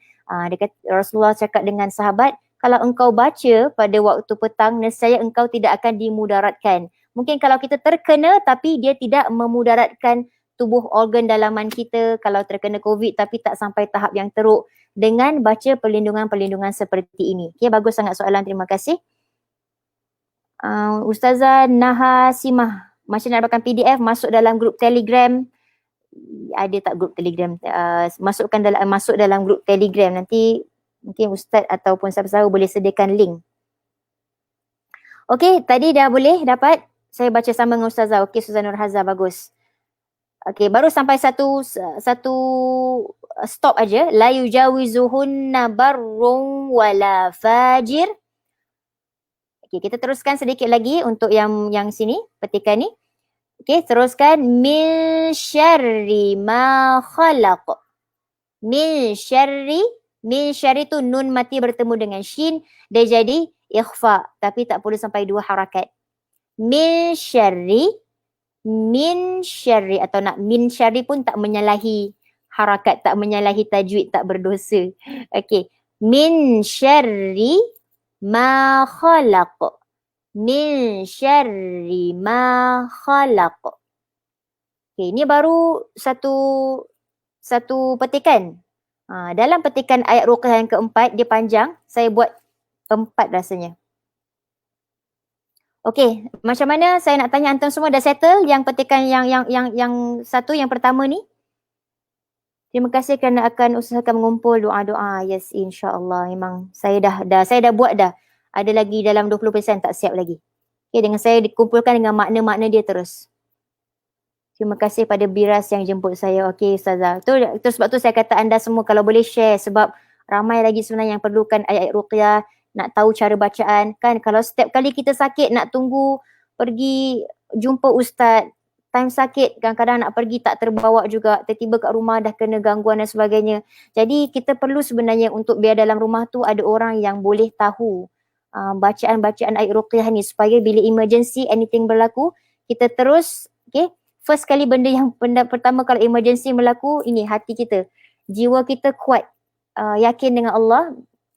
Rasulullah cakap dengan sahabat, kalau engkau baca pada waktu petang, nescaya engkau tidak akan dimudaratkan. Mungkin kalau kita terkena tapi dia tidak memudaratkan tubuh organ dalaman kita kalau terkena COVID tapi tak sampai tahap yang teruk dengan baca perlindungan-perlindungan seperti ini. Okay, bagus sangat soalan, terima kasih. Ustazah Nahasimah, macam nak dapatkan PDF, masuk dalam grup Telegram. Ada tak grup Telegram? Masuk dalam grup Telegram. Nanti mungkin Ustaz ataupun siapa-siapa boleh sediakan link. Okey, tadi dah boleh dapat. Saya baca sama dengan Ustazah. Okey, Ustazah Nurhaza, bagus. Okey, baru sampai satu stop aja. La yujawizuhunna barrun wala fajir. Okey, kita teruskan sedikit lagi untuk yang sini, petikan ni. Okey, teruskan. Min syarri ma khalaq. Min syarri tu nun mati bertemu dengan shin, dia jadi ikhfa. Tapi tak perlu sampai 2 harakat. Min syarri atau nak min syarri pun tak menyalahi harakat, tak menyalahi tajwid, tak berdosa. Okey. Min syarri ma khalaq. Min syarri ma khalaq. Okay, ini baru satu petikan. Dalam petikan ayat Ruqyah yang keempat, dia panjang. Saya buat 4 rasanya. Okey, macam mana saya nak tanya antum semua dah settle yang petikan yang satu, yang pertama ni? Terima kasih kerana akan usahakan mengumpul doa-doa. Yes, insya-Allah. Memang saya dah buat dah. Ada lagi dalam 20% tak siap lagi. Okay, dengan saya dikumpulkan dengan makna-makna dia terus. Terima kasih pada Biras yang jemput saya. Okey, Ustazah. Tu sebab tu saya kata anda semua kalau boleh share, sebab ramai lagi sebenarnya yang perlukan ayat-ayat Ruqyah, nak tahu cara bacaan. Kan kalau setiap kali kita sakit nak tunggu pergi jumpa ustaz, time sakit kadang-kadang nak pergi tak terbawa juga, tiba-tiba kat rumah dah kena gangguan dan sebagainya. Jadi kita perlu sebenarnya untuk biar dalam rumah tu ada orang yang boleh tahu bacaan-bacaan ayat Ruqyah ni, supaya bila emergency anything berlaku, kita terus, okay, first kali benda pertama kalau emergency berlaku, ini hati kita, jiwa kita kuat. yakin dengan Allah,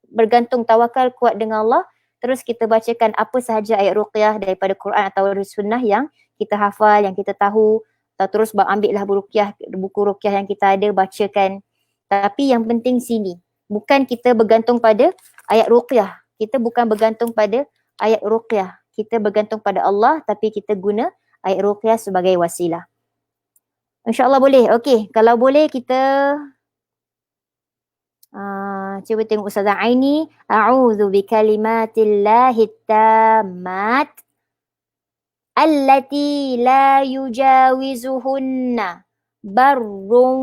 bergantung tawakal kuat dengan Allah, terus kita bacakan apa sahaja ayat ruqyah daripada Quran atau sunnah yang kita hafal, yang kita tahu, atau terus ambillah buku ruqyah yang kita ada, bacakan. Tapi yang penting sini, bukan kita bergantung pada ayat ruqyah. Kita bukan bergantung pada ayat ruqyah. Kita bergantung pada Allah, tapi kita guna ayat ruqyah sebagai wasilah. InsyaAllah boleh. Okey, kalau boleh kita cuba tengok Ustazah Aini. A'udzu bikalimatillahi tammat allati la yujawizuhunna barrun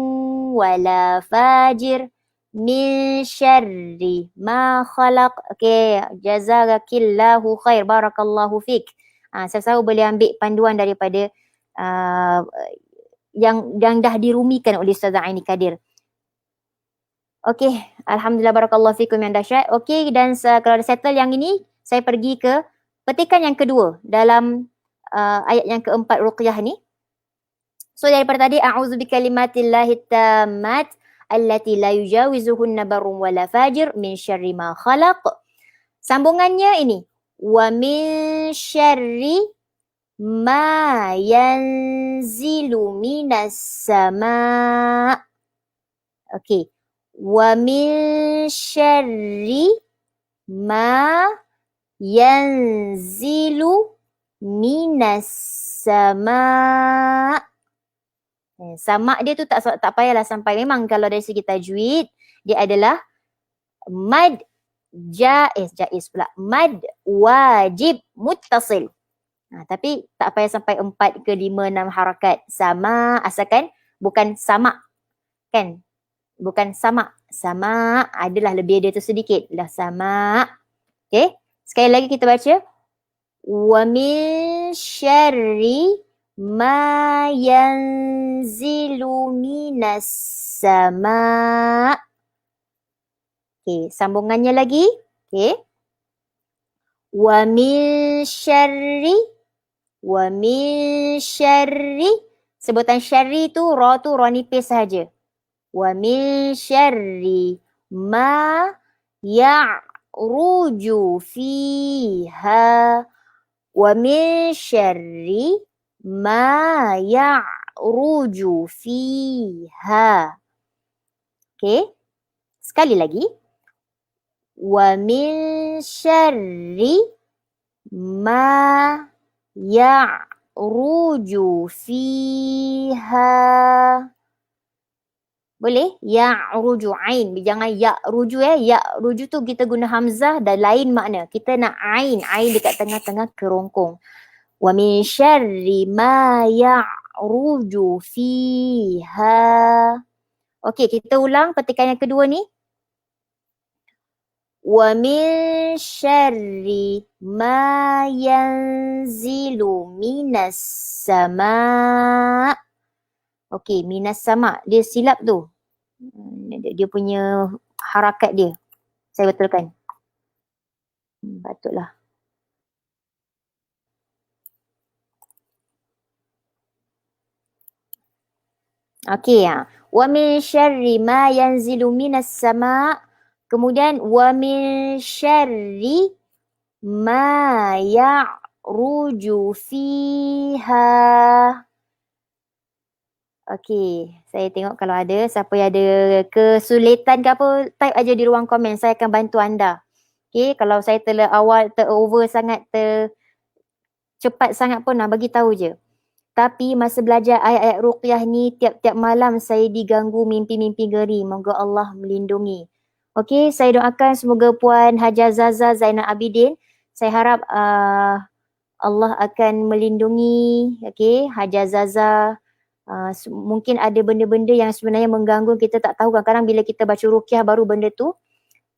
wala fajir min syarri ma khalaq. Okey, jazakillahu khair, barakallahu fik. Saya selalu boleh ambil panduan daripada yang dah dirumikan oleh Ustazah Aini Kadir. Okey, alhamdulillah, barakallahu fikum yang dahsyat. Okey, dan kalau dah settle yang ini, saya pergi ke petikan yang kedua dalam ayat yang keempat ruqyah ni. So daripada tadi, a'udzu bikalimatillahi tammat allati la yujawizuhunna barrun wala fajir min syarri ma khalaq. Sambungannya ini, wa min syarri ma yanzilu minas sama'. Okey. Wa min syarri ma yanzilu minas sama'. Sama' dia tu tak payahlah sampai, memang kalau dari segi tajwid dia adalah mad jaiz pula, mad wajib muttasil. Tapi tak payah sampai 4 ke 5, 6 harakat. Sama, asalkan bukan sama' kan? Bukan sama. Sama adalah lebih dia tu sedikit. Lah sama. Okay. Sekali lagi kita baca. Wa min syarri ma yanzilu minas sama'. Okay. Sambungannya lagi. Okay. Wa min syarri. Wa min syarri. Sebutan syarri tu, ra nipis sahaja. Wa min syarri ma ya'ruju fiha. Wa min syarri ma ya'ruju fiha. Okay. Sekali lagi. Wa min syarri ma ya'ruju fiha. Boleh? Ya'ruju, ain. Jangan ya'ruju Ya'ruju tu kita guna hamzah dan lain makna. Kita nak ain. Ain dekat tengah-tengah kerongkong. Wa min syarri ma ya'ruju fiha. Okey, kita ulang petikan yang kedua ni. Wa min syarri ma yanzilu minas sama'. Okey, minas sama'. Dia silap tu. Dia punya harakat dia. Saya betulkan. Patutlah. Okey, wa min syarri ma yanzilu minas sama'. Kemudian wa min syarri ma ya'ruju fiha. Okey, saya tengok kalau ada siapa yang ada kesulitan ke apa, type aja di ruang komen, saya akan bantu anda. Okey, kalau saya over sangat, cepat sangat pun bagi tahu je. Tapi masa belajar ayat-ayat ruqyah ni, tiap-tiap malam saya diganggu mimpi-mimpi ngeri. Moga Allah melindungi. Okey, saya doakan semoga Puan Haja Zaza Zainal Abidin, saya harap Allah akan melindungi, okey, Haja Zaza. Mungkin ada benda-benda yang sebenarnya mengganggu, kita tak tahu. Kadang-kadang bila kita baca ruqyah baru benda tu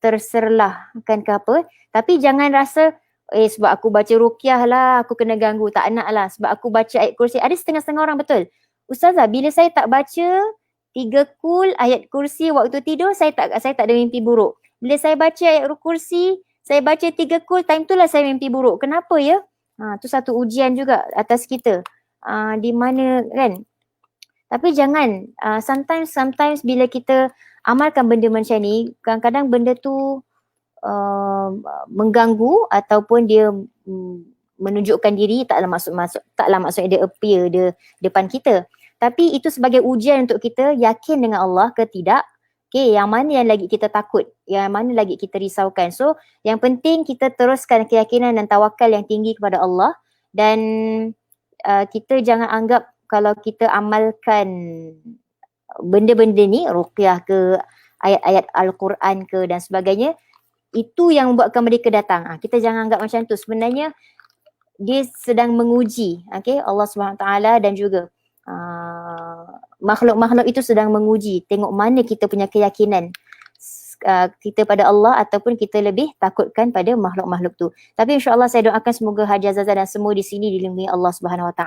terserlah kan ke apa. Tapi jangan rasa sebab aku baca ruqyah lah aku kena ganggu. Tak nak lah. Sebab aku baca ayat kursi. Ada setengah-setengah orang betul. Ustazah, bila saya tak baca 3 kul ayat kursi waktu tidur, saya tak ada mimpi buruk. Bila saya baca ayat kursi, saya baca 3 kul, time tu lah saya mimpi buruk. Kenapa ya? Tu satu ujian juga atas kita. Di mana kan? Tapi jangan, sometimes bila kita amalkan benda macam ni. Kadang-kadang benda tu mengganggu ataupun dia menunjukkan diri, taklah maksudnya dia appear dia depan kita. Tapi itu sebagai ujian untuk kita yakin dengan Allah ke tidak. Okay, yang mana yang lagi kita takut, yang mana lagi kita risaukan. So, yang penting kita teruskan keyakinan dan tawakal yang tinggi kepada Allah. Dan kita jangan anggap kalau kita amalkan benda-benda ni, ruqyah ke, ayat-ayat Al-Quran ke dan sebagainya, itu yang membuatkan mereka datang. Kita jangan anggap macam tu. Sebenarnya dia sedang menguji, Allah SWT dan juga makhluk-makhluk itu sedang menguji, tengok mana kita punya keyakinan kita pada Allah ataupun kita lebih takutkan pada makhluk-makhluk tu. Tapi insya-Allah saya doakan semoga Haji Azazah dan semua di sini dilindungi Allah SWT.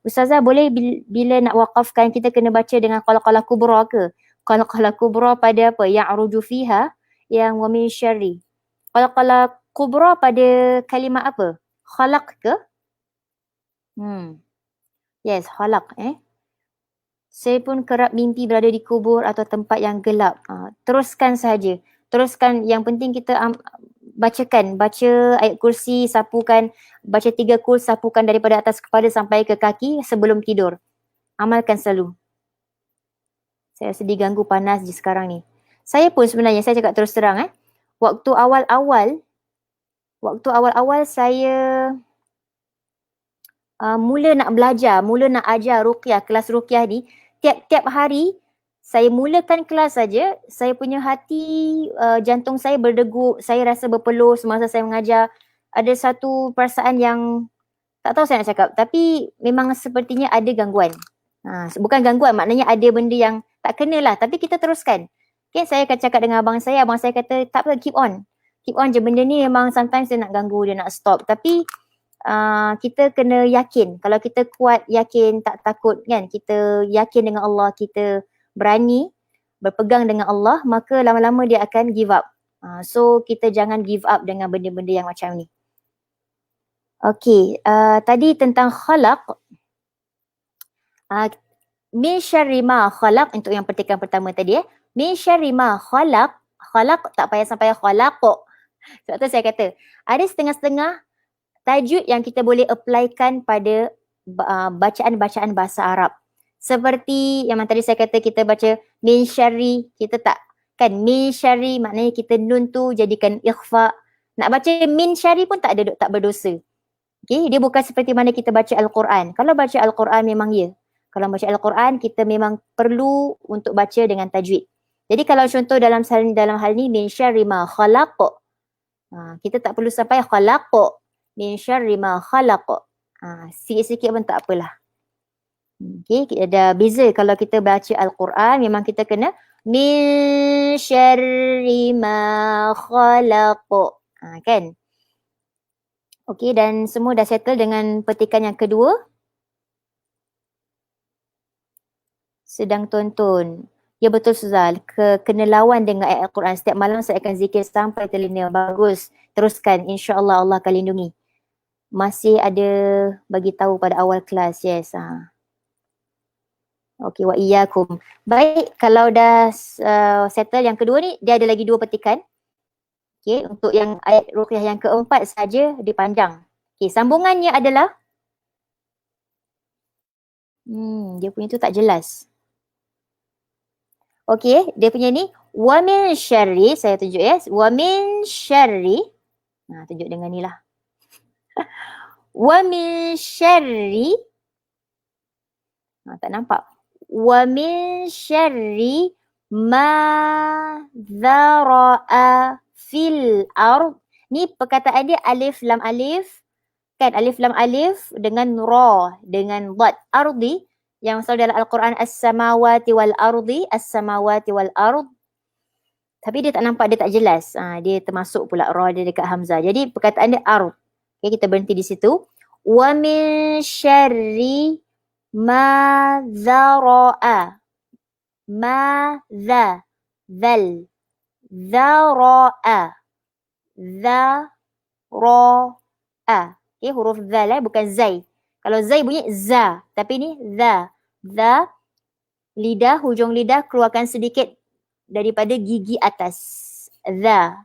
Ustazah, boleh bila nak waqafkan kita kena baca dengan qalqalah kubra ke? Qalqalah kubra pada apa? Ya'ruju fiha, yang wa min syarri. Qalqalah kubra pada kalimah apa? Khalaq ke? Yes, khalaq. Saya pun kerap mimpi berada di kubur atau tempat yang gelap. Teruskan sahaja. Teruskan, yang penting kita baca ayat kursi, sapukan, baca 3 kul, sapukan daripada atas kepala sampai ke kaki sebelum tidur. Amalkan selalu. Saya sedih ganggu panas di sekarang ni. Saya pun sebenarnya, saya cakap terus terang waktu awal-awal saya mula nak belajar, mula nak ajar ruqyah, kelas ruqyah ni, tiap-tiap hari saya mulakan kelas saja, saya punya hati, jantung saya berdegup, saya rasa berpeluh semasa saya mengajar. Ada satu perasaan yang tak tahu saya nak cakap, tapi memang sepertinya ada gangguan. Bukan gangguan, maknanya ada benda yang tak kena lah, tapi kita teruskan. Okay, saya akan cakap dengan abang saya kata tak apa, keep on je, benda ni memang sometimes dia nak ganggu, dia nak stop, tapi kita kena yakin. Kalau kita kuat, yakin, tak takut kan, kita yakin dengan Allah, kita berani berpegang dengan Allah, maka lama-lama dia akan give up. So kita jangan give up dengan benda-benda yang macam ni. Okay, tadi tentang khalaq, min syarri ma khalaq, untuk yang petikan pertama tadi min syarri ma khalaq, khalaq tak payah sampai khalaq. Sebab tu saya kata ada setengah-setengah tajuk yang kita boleh applykan pada bacaan-bacaan bahasa Arab. Seperti yang tadi saya kata, kita baca min syarri, kita tak kan, min syarri maknanya kita nun tu jadikan ikhfa. Nak baca min syarri pun tak berdosa. Okay, dia bukan seperti mana kita baca Al-Quran. Kalau baca Al-Quran memang kalau baca Al-Quran kita memang perlu untuk baca dengan tajwid. Jadi kalau contoh dalam hal ni min syarri ma khalaq, kita tak perlu sampai khalaq, min syarri ma khalaq. Sikit-sikit pun tak apalah. Okay, ada beza kalau kita baca Al-Quran, memang kita kena min syarri ma khalaq. Kan? Okay, dan semua dah settle dengan petikan yang kedua. Sedang tonton. Ya betul Suzal, kena lawan dengan ayat Al-Quran. Setiap malam saya akan zikir sampai telinga. Bagus, teruskan. InsyaAllah Allah akan lindungi. Masih ada bagi tahu pada awal kelas, yes. Okey, wa iyyakum. Baik, kalau dah settle yang kedua ni, dia ada lagi 2 petikan. Okey, untuk yang ayat ruqyah yang keempat saja dia panjang. Okey, sambungannya adalah dia punya tu tak jelas. Okey, dia punya ni wa min syarri, saya tunjuk wa min syarri. Tunjuk dengan ni lah. Wa min syarri. Tak nampak. Wa min syarri ma dhara'a fil ard. Ni perkataan dia alif lam alif. Kan, alif lam alif dengan ra, dengan dad. Ardi, yang selalu dalam Al-Quran as-samawati wal ardi, as-samawati wal ard. Tapi dia tak nampak, dia tak jelas. Dia termasuk pula ra dia dekat hamzah. Jadi perkataan dia ard. Okay, kita berhenti di situ. Wa min syarri ma dhara'a. Ma dha, dhal, dhara'a, dhara'a. Okay, huruf dhal bukan zai. Kalau zai bunyi za, tapi ni dha. Dha, lidah, hujung lidah keluarkan sedikit daripada gigi atas. Za.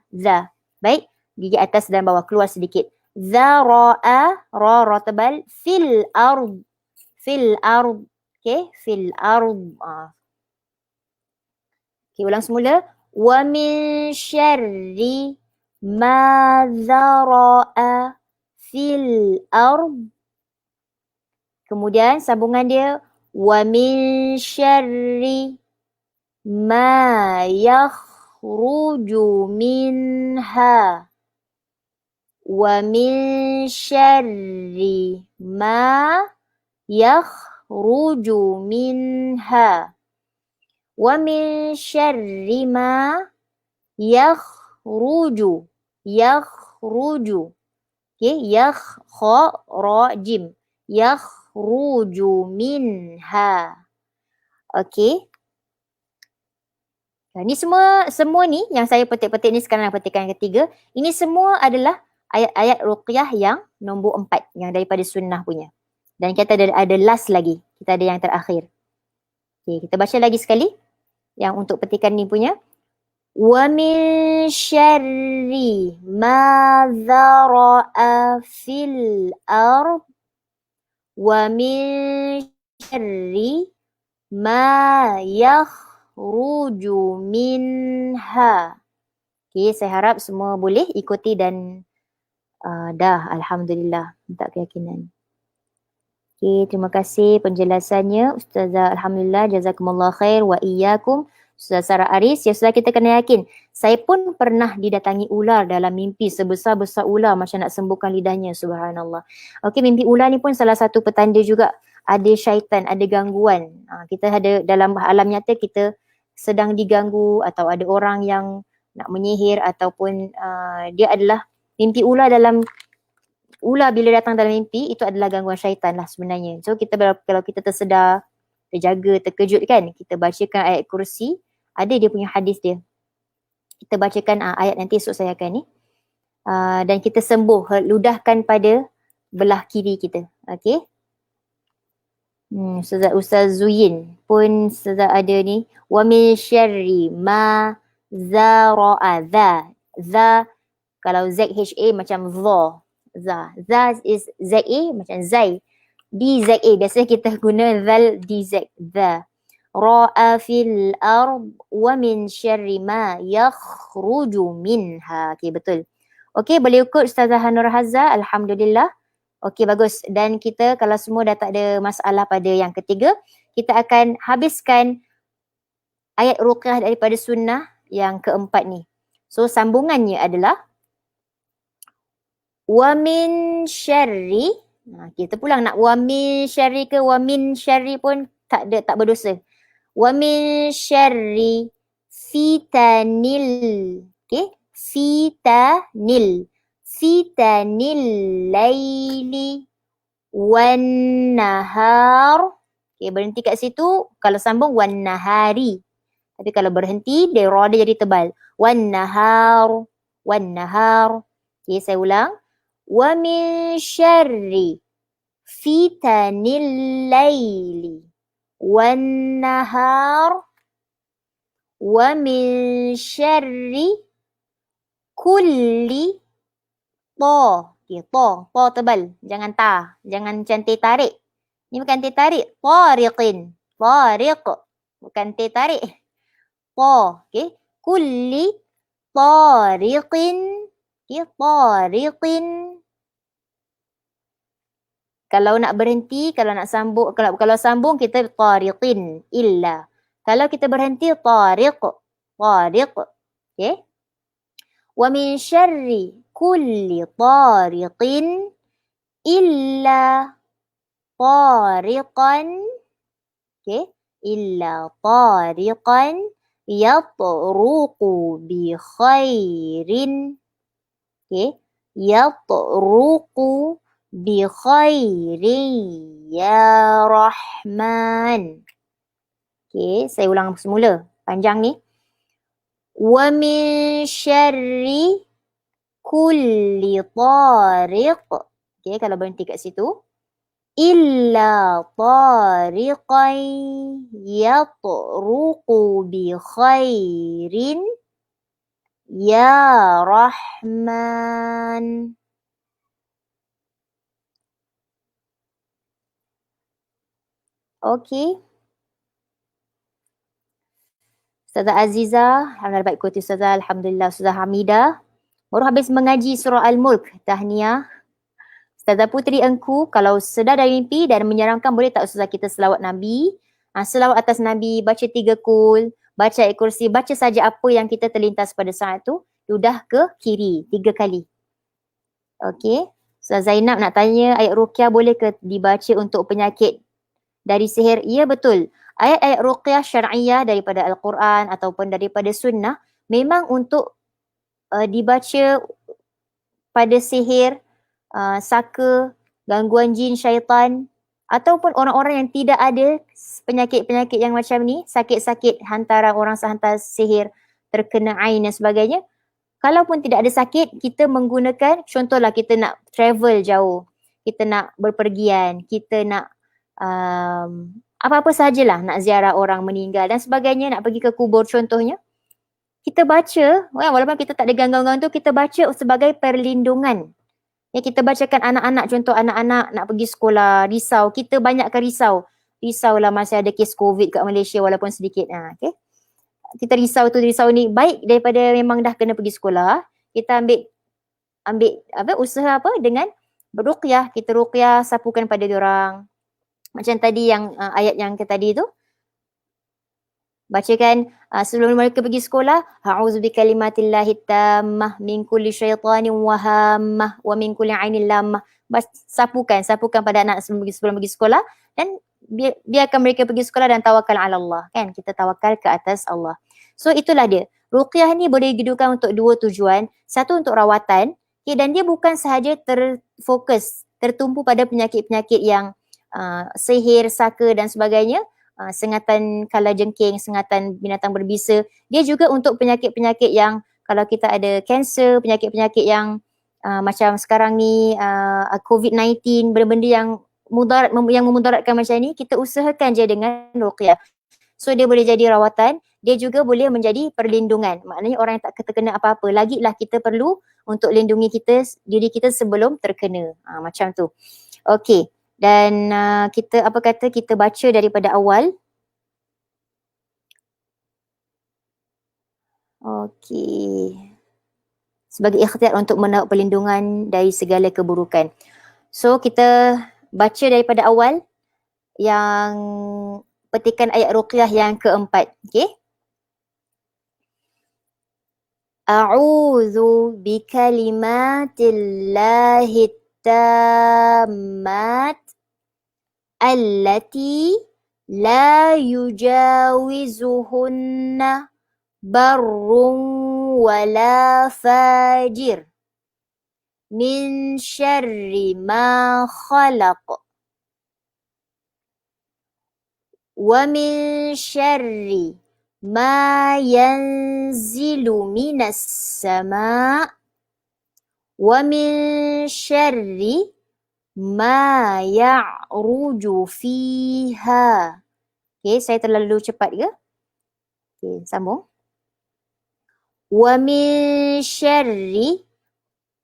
Baik, gigi atas dan bawah keluar sedikit. Zara'a, ra tebal, fil ard. Okay, fil ard. Okay, ulang semula. Wa min syarri ma zara'a fil ard. Kemudian sambungan dia. Wa min syarri ma yakhruju minha. Wa min syarri ma yakhruju minha. Wa min syarri ma yakhruju. Okay, yakhrajim. Yakhruju minha. Okay. Ini semua ni yang saya petik-petik ni sekarang petikan ketiga. Ini semua adalah ayat-ayat ruqyah yang nombor 4 yang daripada sunnah punya. Dan kita ada last lagi. Kita ada yang terakhir. Okay, kita baca lagi sekali yang untuk petikan ni punya. Wa min syarri ma dhara'a fil ard wa min syarri ma yakhruju minha. Okay, saya harap semua boleh ikuti dan dah, Alhamdulillah, minta keyakinan. Okay, terima kasih penjelasannya Ustazah. Alhamdulillah, jazakumullah khair wa iyyakum. Ustazah Sarah Aris, ya sudah kita kena yakin. Saya pun pernah didatangi ular dalam mimpi sebesar-besar ular macam nak sembuhkan lidahnya, subhanallah. Okey, mimpi ular ni pun salah satu petanda juga ada syaitan, ada gangguan. Kita ada dalam alam nyata kita sedang diganggu atau ada orang yang nak menyihir ataupun dia adalah mimpi ular bila datang dalam mimpi itu adalah gangguan syaitan lah sebenarnya. So kita kalau kita tersedar, terjaga, terkejut kan, kita bacakan ayat kursi, ada dia punya hadis dia. Kita bacakan ayat nanti esok saya akan ni. Dan kita sembuh, ludahkan pada belah kiri kita. Okey. Ustaz Zuyin pun ada ni. Wa min syarri ma zara'a. Za kalau ZHA macam za. Za is ZA macam zai. DZA biasanya kita guna zal DZ. Za. Ra'a fil ard wa min syarri ma yakhruju minha. Okey, betul. Okey, boleh ikut Ustazah Nur Hazza. Alhamdulillah. Okey, bagus. Dan kita kalau semua dah tak ada masalah pada yang ketiga, kita akan habiskan ayat ruqyah daripada sunnah yang keempat ni. So, sambungannya adalah wa min syarri. Kita pulang nak wa min syarri ke wa min syarri pun tak berdosa. Wa min syarri fitanil. Okay, fitanil laili wan nahar. Okay, berhenti kat situ. Kalau sambung wan nahari. Tapi kalau berhenti dia ra dia jadi tebal. Wan nahar. Okay, saya ulang. Wa min syarri fitanil laili wan nahar wa min syarri kulli ta. Okay, ta tebal. Jangan ta. Jangan macam teh tarik. Ni bukan teh tarik. Tariqin. Tariq. Bukan teh tarik. Ta. Okay. Kulli tariqin. Okay. Tariqin. Kalau nak berhenti, kalau nak sambung, kalau sambung kita tariqin illa. Kalau kita berhenti tariq. Okay. Wa min syarri kulli tariqin illa tariqan. Okay. Illa tariqan yatruqu bi khairin. Okay. Yatruqu bi khairin ya Rahman. Okay, saya ulang semula. Panjang ni. Wa min syarri kulli tariq. Okay, kalau berhenti kat situ. Illa tariqan yatruqu bi khairin ya Rahman. Okey. Ustazah Azizah, alhamdulillah baik ikuti Ustazah, alhamdulillah Ustazah Hamidah. Baru habis mengaji surah Al-Mulk, tahniah. Ustazah Putri Engku, kalau sedar dari mimpi dan menyeramkan, boleh tak Ustazah kita selawat Nabi? Selawat atas Nabi, baca 3 kul, baca ayat kursi, baca saja apa yang kita terlintas pada saat tu, ludah ke kiri 3 kali. Okey. Ustazah Zainab nak tanya, ayat Ruqyah boleh ke dibaca untuk penyakit dari sihir? Ya, betul. Ayat-ayat Ruqyah syar'iyah daripada Al-Quran ataupun daripada sunnah memang untuk dibaca pada sihir, saka, gangguan jin, syaitan ataupun orang-orang yang tidak ada penyakit-penyakit yang macam ni, sakit-sakit hantaran orang sehantar sihir, terkena ain dan sebagainya. Kalaupun tidak ada sakit, kita menggunakan, contohlah kita nak travel jauh, kita nak berpergian, kita nak apa-apa sahajalah, nak ziarah orang meninggal dan sebagainya, nak pergi ke kubur contohnya. Kita baca, walaupun kita tak ada gangguan-gangguan tu, kita baca sebagai perlindungan. Ya, kita bacakan anak-anak, contoh anak-anak nak pergi sekolah, risau, kita banyakkan risau. Risaulah masih ada kes COVID kat Malaysia walaupun sedikit. Okay. Kita risau ni, baik daripada memang dah kena pergi sekolah, kita ambil usaha apa dengan beruqyah, kita ruqyah, sapukan pada diorang. Macam tadi yang ayat yang tadi tu, bacakan sebelum mereka pergi sekolah, a'udzu bikalimatillahi tammah min kulli syaitanin wa hammah wa min kulli ainin lammah. Sapukan pada anak sebelum pergi sekolah dan biarkan mereka pergi sekolah dan tawakal ala Allah, kan? Kita tawakal ke atas Allah. So itulah dia. Ruqyah ni boleh digunakan untuk 2 tujuan. Satu untuk rawatan, okay, dan dia bukan sahaja terfokus, tertumpu pada penyakit-penyakit yang sihir, saka dan sebagainya. Sengatan kalajengking, sengatan binatang berbisa. Dia juga untuk penyakit-penyakit yang kalau kita ada kanser, penyakit-penyakit yang macam sekarang ni COVID-19, benda-benda yang memudaratkan macam ni, kita usahakan je dengan ruqyah. So dia boleh jadi rawatan, dia juga boleh menjadi perlindungan. Maknanya orang yang tak terkena apa-apa, lagilah kita perlu untuk lindungi diri kita sebelum terkena. Macam tu. Okey. Dan kita kita baca daripada awal. Okey. Sebagai ikhtiar untuk mendapat perlindungan dari segala keburukan. So kita baca daripada awal yang petikan ayat ruqyah yang keempat. Okey. A'udzu bikalimatillahi tammat allati la yujawizuhunna barrun wala fajir min syarri ma khalaq wa min syarri ma yanzilu minas sama' wa min syarri ma ya'ruju fiha. Okay, saya terlalu cepat ke? Okay, sambung. Wa min syarri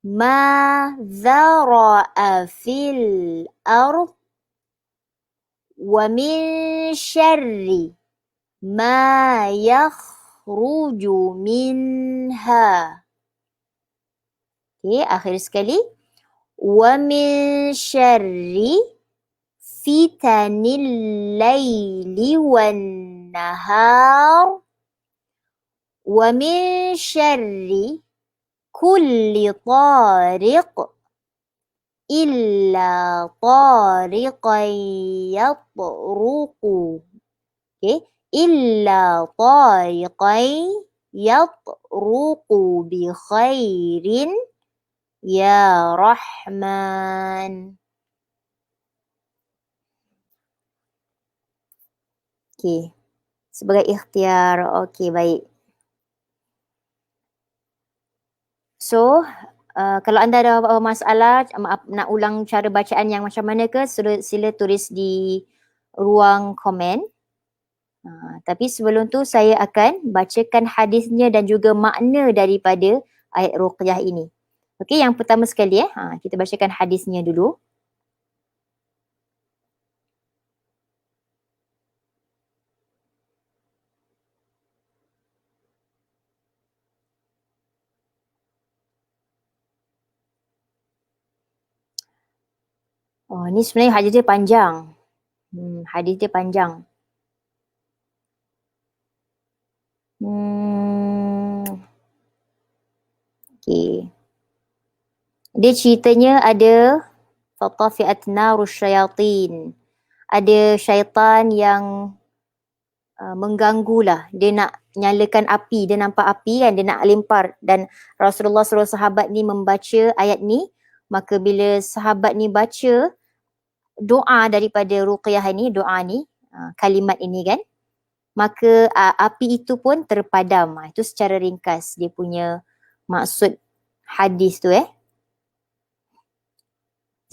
ma dhara'a fil ard wa min syarri ma yakhruju minha. Okay, akhir sekali. Wa min syarri fitanil laili wan nahar wa min syarri kulli tariq illa tariqan yatruqu. Okay, illa tariqan yatruqu bi khairin ya Rahman. Okay. Sebagai ikhtiar. Okay, baik. So, Kalau anda ada masalah, nak ulang cara bacaan yang macam mana ke, sila tulis di ruang komen. Tapi sebelum tu saya akan bacakan hadisnya dan juga makna daripada ayat ruqyah ini. Okey, yang pertama sekali kita bacakan hadisnya dulu. Oh, ni sebenarnya hadis dia panjang. Hadis dia panjang. Okay. Dia ceritanya ada fatafi'at narus syayatin. Ada syaitan yang mengganggulah. Dia nak nyalakan api. Dia nampak api kan, dia nak lempar. Dan Rasulullah suruh sahabat ni membaca ayat ni. Maka bila sahabat ni baca doa daripada ruqyah ni, doa ni, kalimat ini kan, maka api itu pun terpadam. Itu secara ringkas dia punya maksud hadis tu.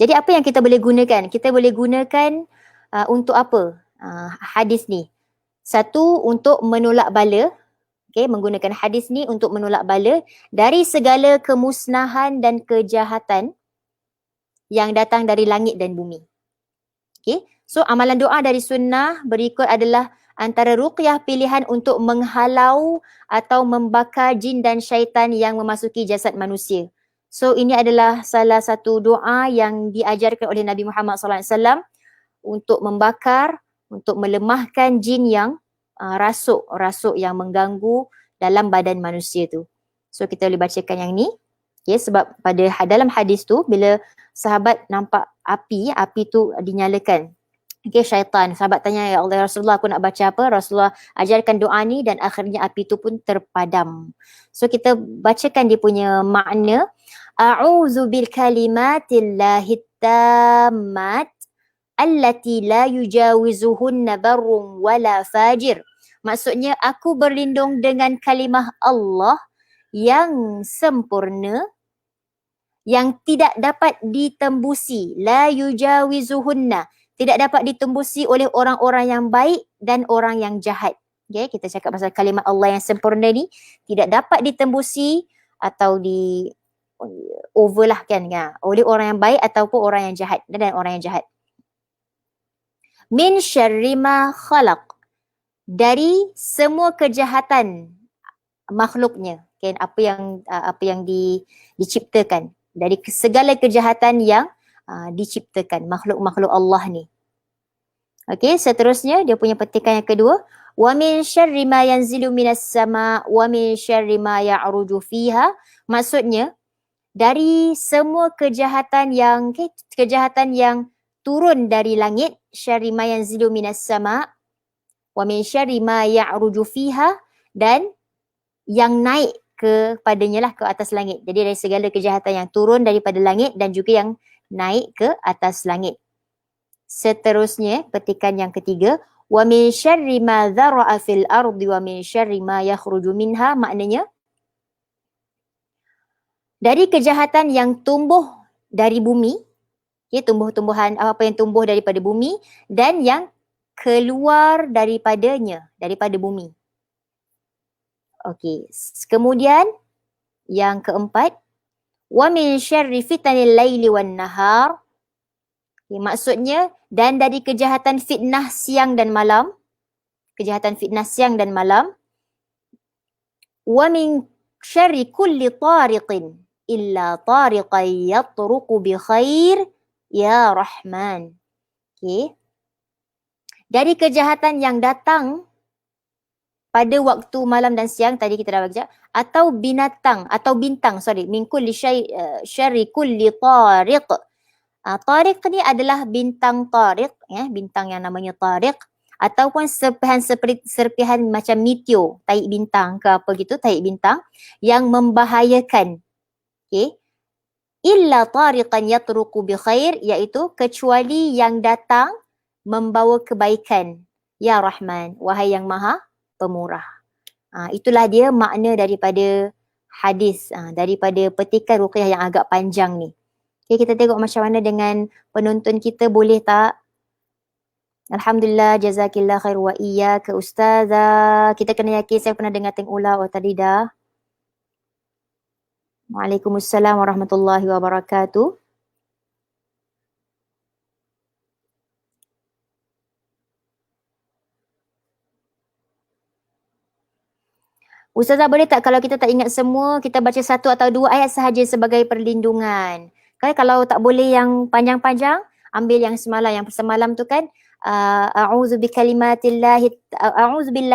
Jadi apa yang kita boleh gunakan? Kita boleh gunakan untuk apa hadis ni? Satu, untuk menolak bala. Okay, menggunakan hadis ni untuk menolak bala dari segala kemusnahan dan kejahatan yang datang dari langit dan bumi. Okay, so amalan doa dari sunnah berikut adalah antara ruqyah pilihan untuk menghalau atau membakar jin dan syaitan yang memasuki jasad manusia. So ini adalah salah satu doa yang diajarkan oleh Nabi Muhammad SAW untuk membakar, untuk melemahkan jin yang rasuk yang mengganggu dalam badan manusia tu. So kita boleh bacakan yang ni. Okay, sebab dalam hadis tu bila sahabat nampak api tu dinyalakan. Okay, syaitan. Sahabat tanya, ya Allah Rasulullah, aku nak baca apa? Rasulullah ajarkan doa ni dan akhirnya api tu pun terpadam. So kita bacakan dia punya makna. A'udzu bil kalimatillahi tammat allati la yujawizuhunna barrun wala fajir. Maksudnya aku berlindung dengan kalimah Allah yang sempurna, yang tidak dapat ditembusi, la yujawizuhunna, tidak dapat ditembusi oleh orang-orang yang baik dan orang yang jahat. Okay, kita cakap pasal kalimat Allah yang sempurna ni tidak dapat ditembusi atau di overlah kan oleh orang yang baik ataupun orang yang jahat dan orang yang jahat. Min syarri ma khalaq, dari semua kejahatan makhluknya, okay, apa yang diciptakan, dari segala kejahatan yang diciptakan makhluk-makhluk Allah ni. Okey, seterusnya dia punya petikan yang kedua, wa min syarri ma yanzilu minas sama wa min syarri ma ya'ruju fiha. Maksudnya dari semua kejahatan yang turun dari langit, syarri ma yanzilu minas sama wa min syarri ma ya'ruju fiha, dan yang naik kepadanya lah, ke atas langit. Jadi dari segala kejahatan yang turun daripada langit dan juga yang naik ke atas langit. Seterusnya petikan yang ketiga, wa min syarri ma dhara'a fil ardi wa min syarri ma yakhruju minha. Maknanya dari kejahatan yang tumbuh dari bumi, tumbuh-tumbuhan apa yang tumbuh daripada bumi dan yang keluar daripada bumi. Okey, kemudian yang keempat, wa min syarri fitanil laili wan nahar. Okay, maksudnya dan dari kejahatan fitnah siang dan malam. Wa min syarri kulli tariqin illa tariqan yatruqu bi khair ya Rahman. Okay. Dari kejahatan yang datang pada waktu malam dan siang, tadi kita dah baca, atau bintang, min kulli syarri kulli tariq. Tariq ni adalah bintang tariq, bintang yang namanya tariq, ataupun serpihan macam meteor, tahi bintang ke apa gitu, tahi bintang yang membahayakan. Okay. Illa tariqan yatruqu bi khair, iaitu kecuali yang datang membawa kebaikan. Ya Rahman, wahai yang maha pemurah. Itulah dia makna daripada hadis daripada petikan ruqyah yang agak panjang ni. Okay, kita tengok macam mana dengan penonton kita, boleh tak? Alhamdulillah, jazakillah khair wa iyyaka ustazah. Kita kena yakin saya pernah dengar teng ulah tadi dah. Waalaikumsalam warahmatullahi wabarakatuh. Ustazah, boleh tak kalau kita tak ingat semua, kita baca satu atau dua ayat sahaja sebagai perlindungan? Kan kalau tak boleh yang panjang-panjang, ambil yang semalam. Yang semalam tu kan, a'udzu billahi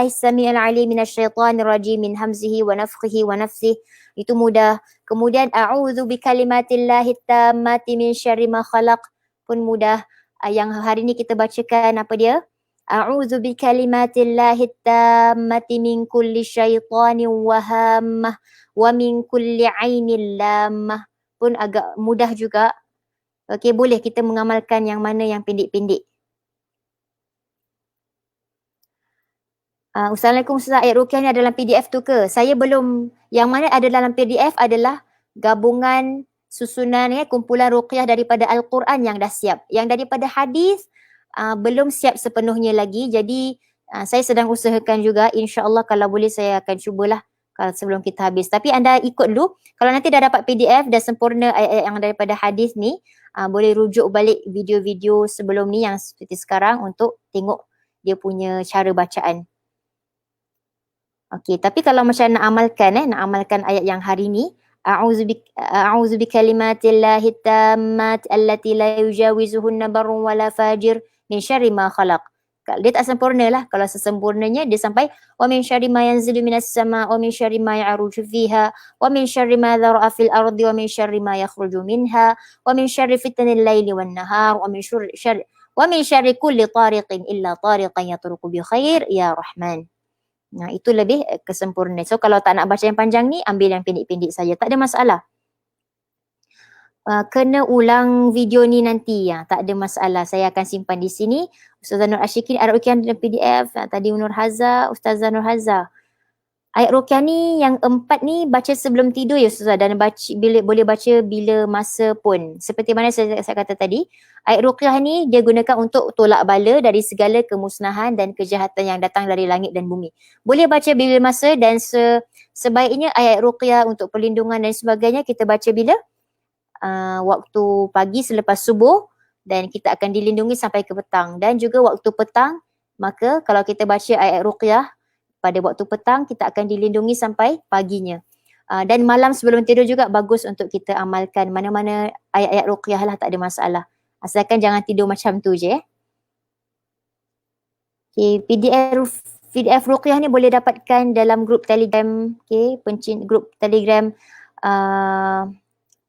samii'il 'alim minasyaitonir rajim min hamzihi wa nafthihi wa nafsihi. Itu mudah. Kemudian a'udzu bikalimatillahi tammati min syarri ma khalaq pun mudah. Yang hari ni kita bacakan apa dia? A'udzu bikalimatillahi tammati min kulli syaitanin wahammah wa min kulli ainin lammah pun agak mudah juga. Okey, boleh kita mengamalkan yang mana yang pendek-pendek. Assalamualaikum Ustazah, ayat ruqyah ni ada dalam PDF tu ke? Saya belum, yang mana ada dalam PDF adalah gabungan susunan kumpulan ruqyah daripada Al-Quran yang dah siap. Yang daripada hadis belum siap sepenuhnya lagi. Jadi saya sedang usahakan juga, insya-Allah kalau boleh saya akan cubalah kalau sebelum kita habis. Tapi anda ikut dulu, kalau nanti dah dapat PDF dah sempurna ayat-ayat yang daripada hadis ni, boleh rujuk balik video-video sebelum ni yang seperti sekarang untuk tengok dia punya cara bacaan. Okey, tapi kalau macam nak amalkan ayat yang hari ni, a'udzu bikalimatillahi tammat allati la yujawizuhunna barrun wala fajir min syarri ma khalaq. Dia tak sempurna lah. Kalau sesempurnanya dia sampai wa min syarri ma yanzilu minas sama' wa min syarri ma ya'ruju fiha wa min syarri ma dhara'a fil ardi wa min syarri ma yakhruju minha wa min syarri fitnil laili wan nahar wa min syarri kulli tariqin illa tariqan yatruqu bi khair ya rahman. Nah, itu lebih kesempurnaan. So kalau tak nak baca yang panjang ni, ambil yang pendek-pendek saja. Tak ada masalah. Kena ulang video ni nanti. Tak ada masalah. Saya akan simpan di sini. Ustazah Nur Ashikin, ayat ruqyah dalam PDF. Tadi Nur Haza, Ustazah Nur Haza. Ayat ruqyah ni yang 4 ni baca sebelum tidur ya Ustazah, dan boleh baca bila masa pun. Seperti mana saya kata tadi, ayat ruqyah ni dia gunakan untuk tolak bala dari segala kemusnahan dan kejahatan yang datang dari langit dan bumi. Boleh baca bila masa, dan sebaiknya ayat ruqyah untuk perlindungan dan sebagainya kita baca bila? Waktu pagi selepas subuh, dan kita akan dilindungi sampai ke petang. Dan juga waktu petang, maka kalau kita baca ayat ruqyah pada waktu petang, kita akan dilindungi sampai paginya. Dan malam sebelum tidur juga bagus untuk kita amalkan mana-mana ayat-ayat ruqyah lah, tak ada masalah. Asalkan jangan tidur macam tu je. Okay, PDF ruqyah ni boleh dapatkan dalam grup Telegram, grup Telegram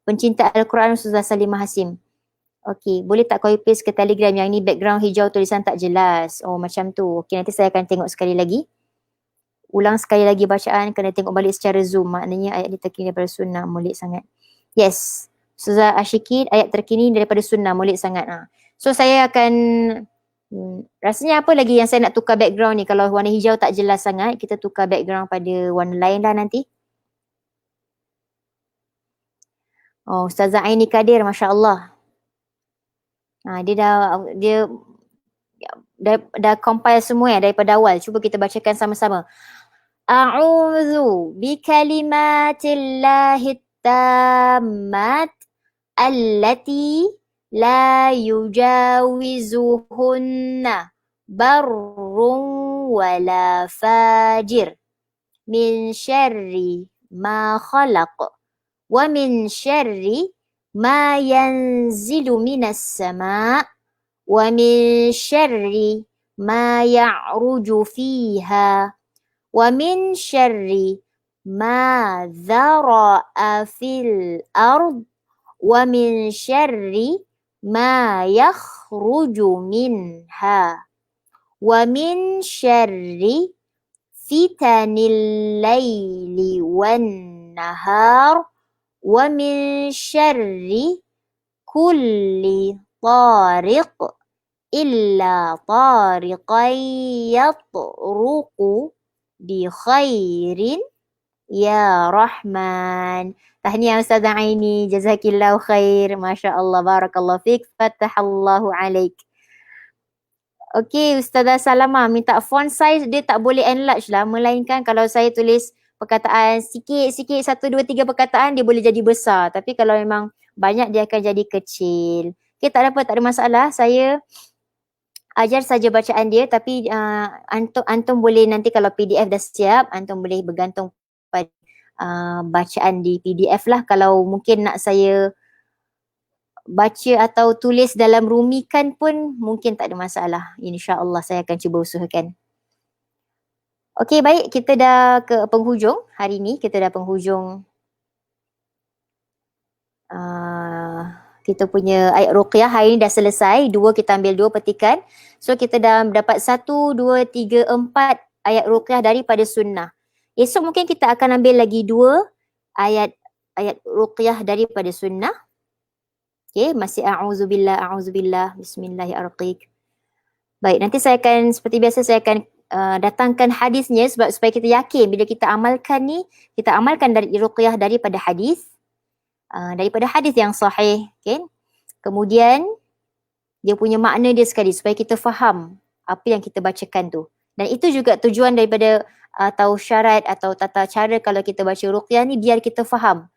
pencinta Al-Quran Ustazah Salimah Hasim. Okay, boleh tak copy paste ke Telegram? Yang ni background hijau tulisan tak jelas. Oh, macam tu. Okay, nanti saya akan tengok sekali lagi. Ulang sekali lagi bacaan, kena tengok balik secara zoom. Maknanya ayat ni terkini daripada sunnah, molek sangat. Yes, Ustazah Ashikin, ayat terkini daripada sunnah, molek sangat. So saya akan, rasanya apa lagi yang saya nak tukar background ni? Kalau warna hijau tak jelas sangat, kita tukar background pada warna lain lah nanti. Oh, Ustazah Aini Kadir, Masya Allah. Dia dah compile semua daripada awal. Cuba kita bacakan sama-sama. A'udzu bikalimatillahi tammat allati la yujawizuhunna barrun wala fajir min syarri ma khalaq wa min syarri ma yanzilu minas sama' wa min syarri ma ya'ruju fiha wa min syarri ma dhara'a fil ard wa min syarri ma yakhruju minha wa min syarri fitanil laili wan nahar wa min syarri kulli tariq illa tariqan yatruqu bi khairin Ya Rahman. Tahniah Ustazah Aini. Jazakillahu khair. Masya Allah. Barakallahu fiqh. Fatahallahu alaik. Okey, Ustazah Salama minta font size dia tak boleh enlarge lah. Melainkan kalau saya tulis perkataan sikit-sikit 1, 2, 3 perkataan dia boleh jadi besar. Tapi kalau memang banyak dia akan jadi kecil. Okey, tak ada masalah. Saya ajar saja bacaan dia tapi antum boleh nanti kalau PDF dah siap, antum boleh bergantung pada bacaan di PDF lah. Kalau mungkin nak saya baca atau tulis dalam rumikan pun mungkin tak ada masalah. InsyaAllah saya akan cuba usahakan. Okey, baik. Kita dah ke penghujung hari ni. Kita dah penghujung kita punya ayat ruqyah. Hari ni dah selesai. 2 kita ambil 2 petikan. So kita dah dapat 1, 2, 3, 4 ayat ruqyah daripada sunnah. Esok mungkin kita akan ambil lagi 2 ayat ruqyah daripada sunnah. Okay, masih a'udzubillah, bismillahirrahmanirrahim. Baik, nanti saya akan, seperti biasa saya akan datangkan hadisnya supaya kita yakin bila kita amalkan ni, kita amalkan dari ruqyah daripada hadis yang sahih. Okay. Kemudian, dia punya makna dia sekali supaya kita faham apa yang kita bacakan tu. Dan itu juga tujuan daripada atau syarat atau tata cara kalau kita baca ruqyah ni, biar kita faham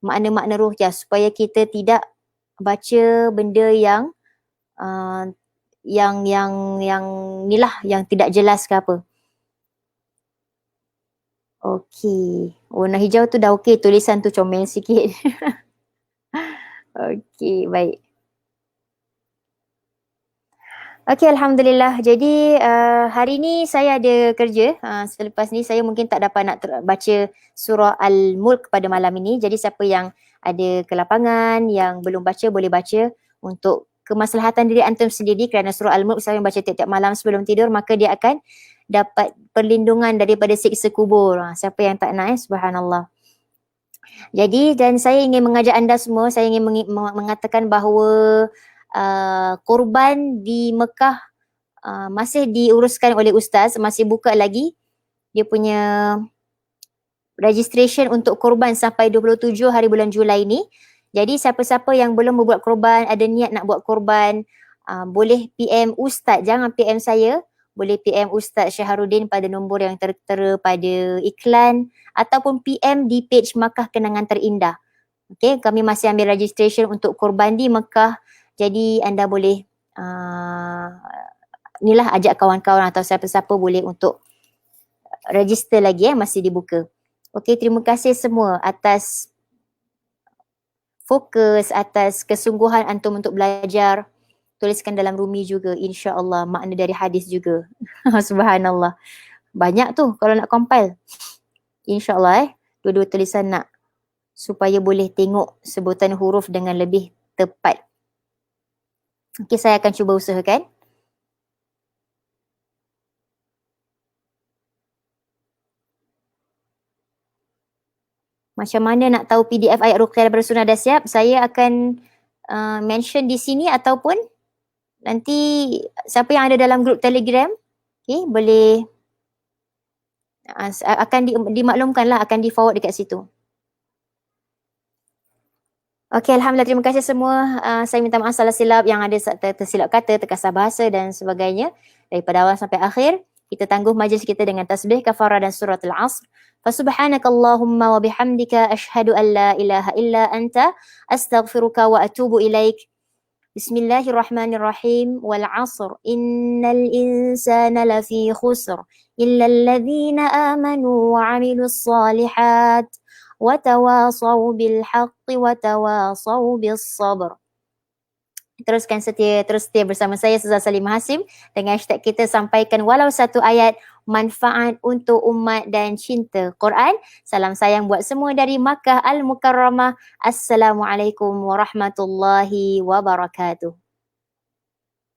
makna-makna ruqyah supaya kita tidak baca benda yang inilah yang tidak jelas ke apa. Okey. Warna hijau tu dah okey, tulisan tu comel sikit. Okey, baik. Okey, Alhamdulillah. Jadi hari ni saya ada kerja. Selepas ni saya mungkin tak dapat nak baca surah Al-Mulk pada malam ini. Jadi siapa yang ada kelapangan, yang belum baca, boleh baca untuk kemaslahatan diri antum sendiri, kerana surah Al-Mulk saya baca tiap-tiap malam sebelum tidur, maka dia akan dapat perlindungan daripada siksa kubur. Siapa yang tak nak, subhanallah. Jadi, dan saya ingin mengajak anda semua, saya ingin mengatakan bahawa korban di Mekah masih diuruskan oleh ustaz, masih buka lagi dia punya registration untuk korban sampai 27 hari bulan Julai ni. Jadi siapa-siapa yang belum membuat korban, ada niat nak buat korban, boleh PM Ustaz, jangan PM saya. Boleh PM Ustaz Syaharuddin pada nombor yang tertera pada iklan ataupun PM di page Makkah Kenangan Terindah. Okay, kami masih ambil registration untuk korban di Mekah. Jadi anda boleh inilah ajak kawan-kawan atau siapa-siapa boleh untuk register lagi, masih dibuka. Okey, terima kasih semua atas fokus, atas kesungguhan antum untuk belajar. Tuliskan dalam rumi juga, insya-Allah makna dari hadis juga. Subhanallah. Banyak tu kalau nak compile. Insya-Allah dua-dua tulisan nak, supaya boleh tengok sebutan huruf dengan lebih tepat. Okey, saya akan cuba usahakan. Macam mana nak tahu PDF ayat ruqyah daripada sunnah dah siap? Saya akan mention di sini ataupun nanti siapa yang ada dalam grup Telegram, okay, boleh akan dimaklumkan lah, akan di forward dekat situ. Okey, Alhamdulillah, terima kasih semua. Saya minta maaf salah silap yang ada tersilap kata, terkasar bahasa dan sebagainya. Daripada awal sampai akhir, kita tangguh majlis kita dengan tasbih, kafarah dan surat Al-Asr. Fasubhanakallahumma wa bihamdika ashhadu an la ilaha illa anta astaghfiruka wa atubu ilaik. Bismillahirrahmanirrahim. Wal 'asr innal insana lafi khusr illa alladhina amanu wa 'amilus solihat wa tawasaw bil haqqi wa tawasaw bis sabr. Teruskan terus setia bersama saya Ustazah Salimah Hasim dengan hashtag kita sampaikan walau satu ayat manfaat untuk umat dan cinta Quran. Salam sayang buat semua dari Makkah Al-Mukarramah. Assalamualaikum warahmatullahi wabarakatuh.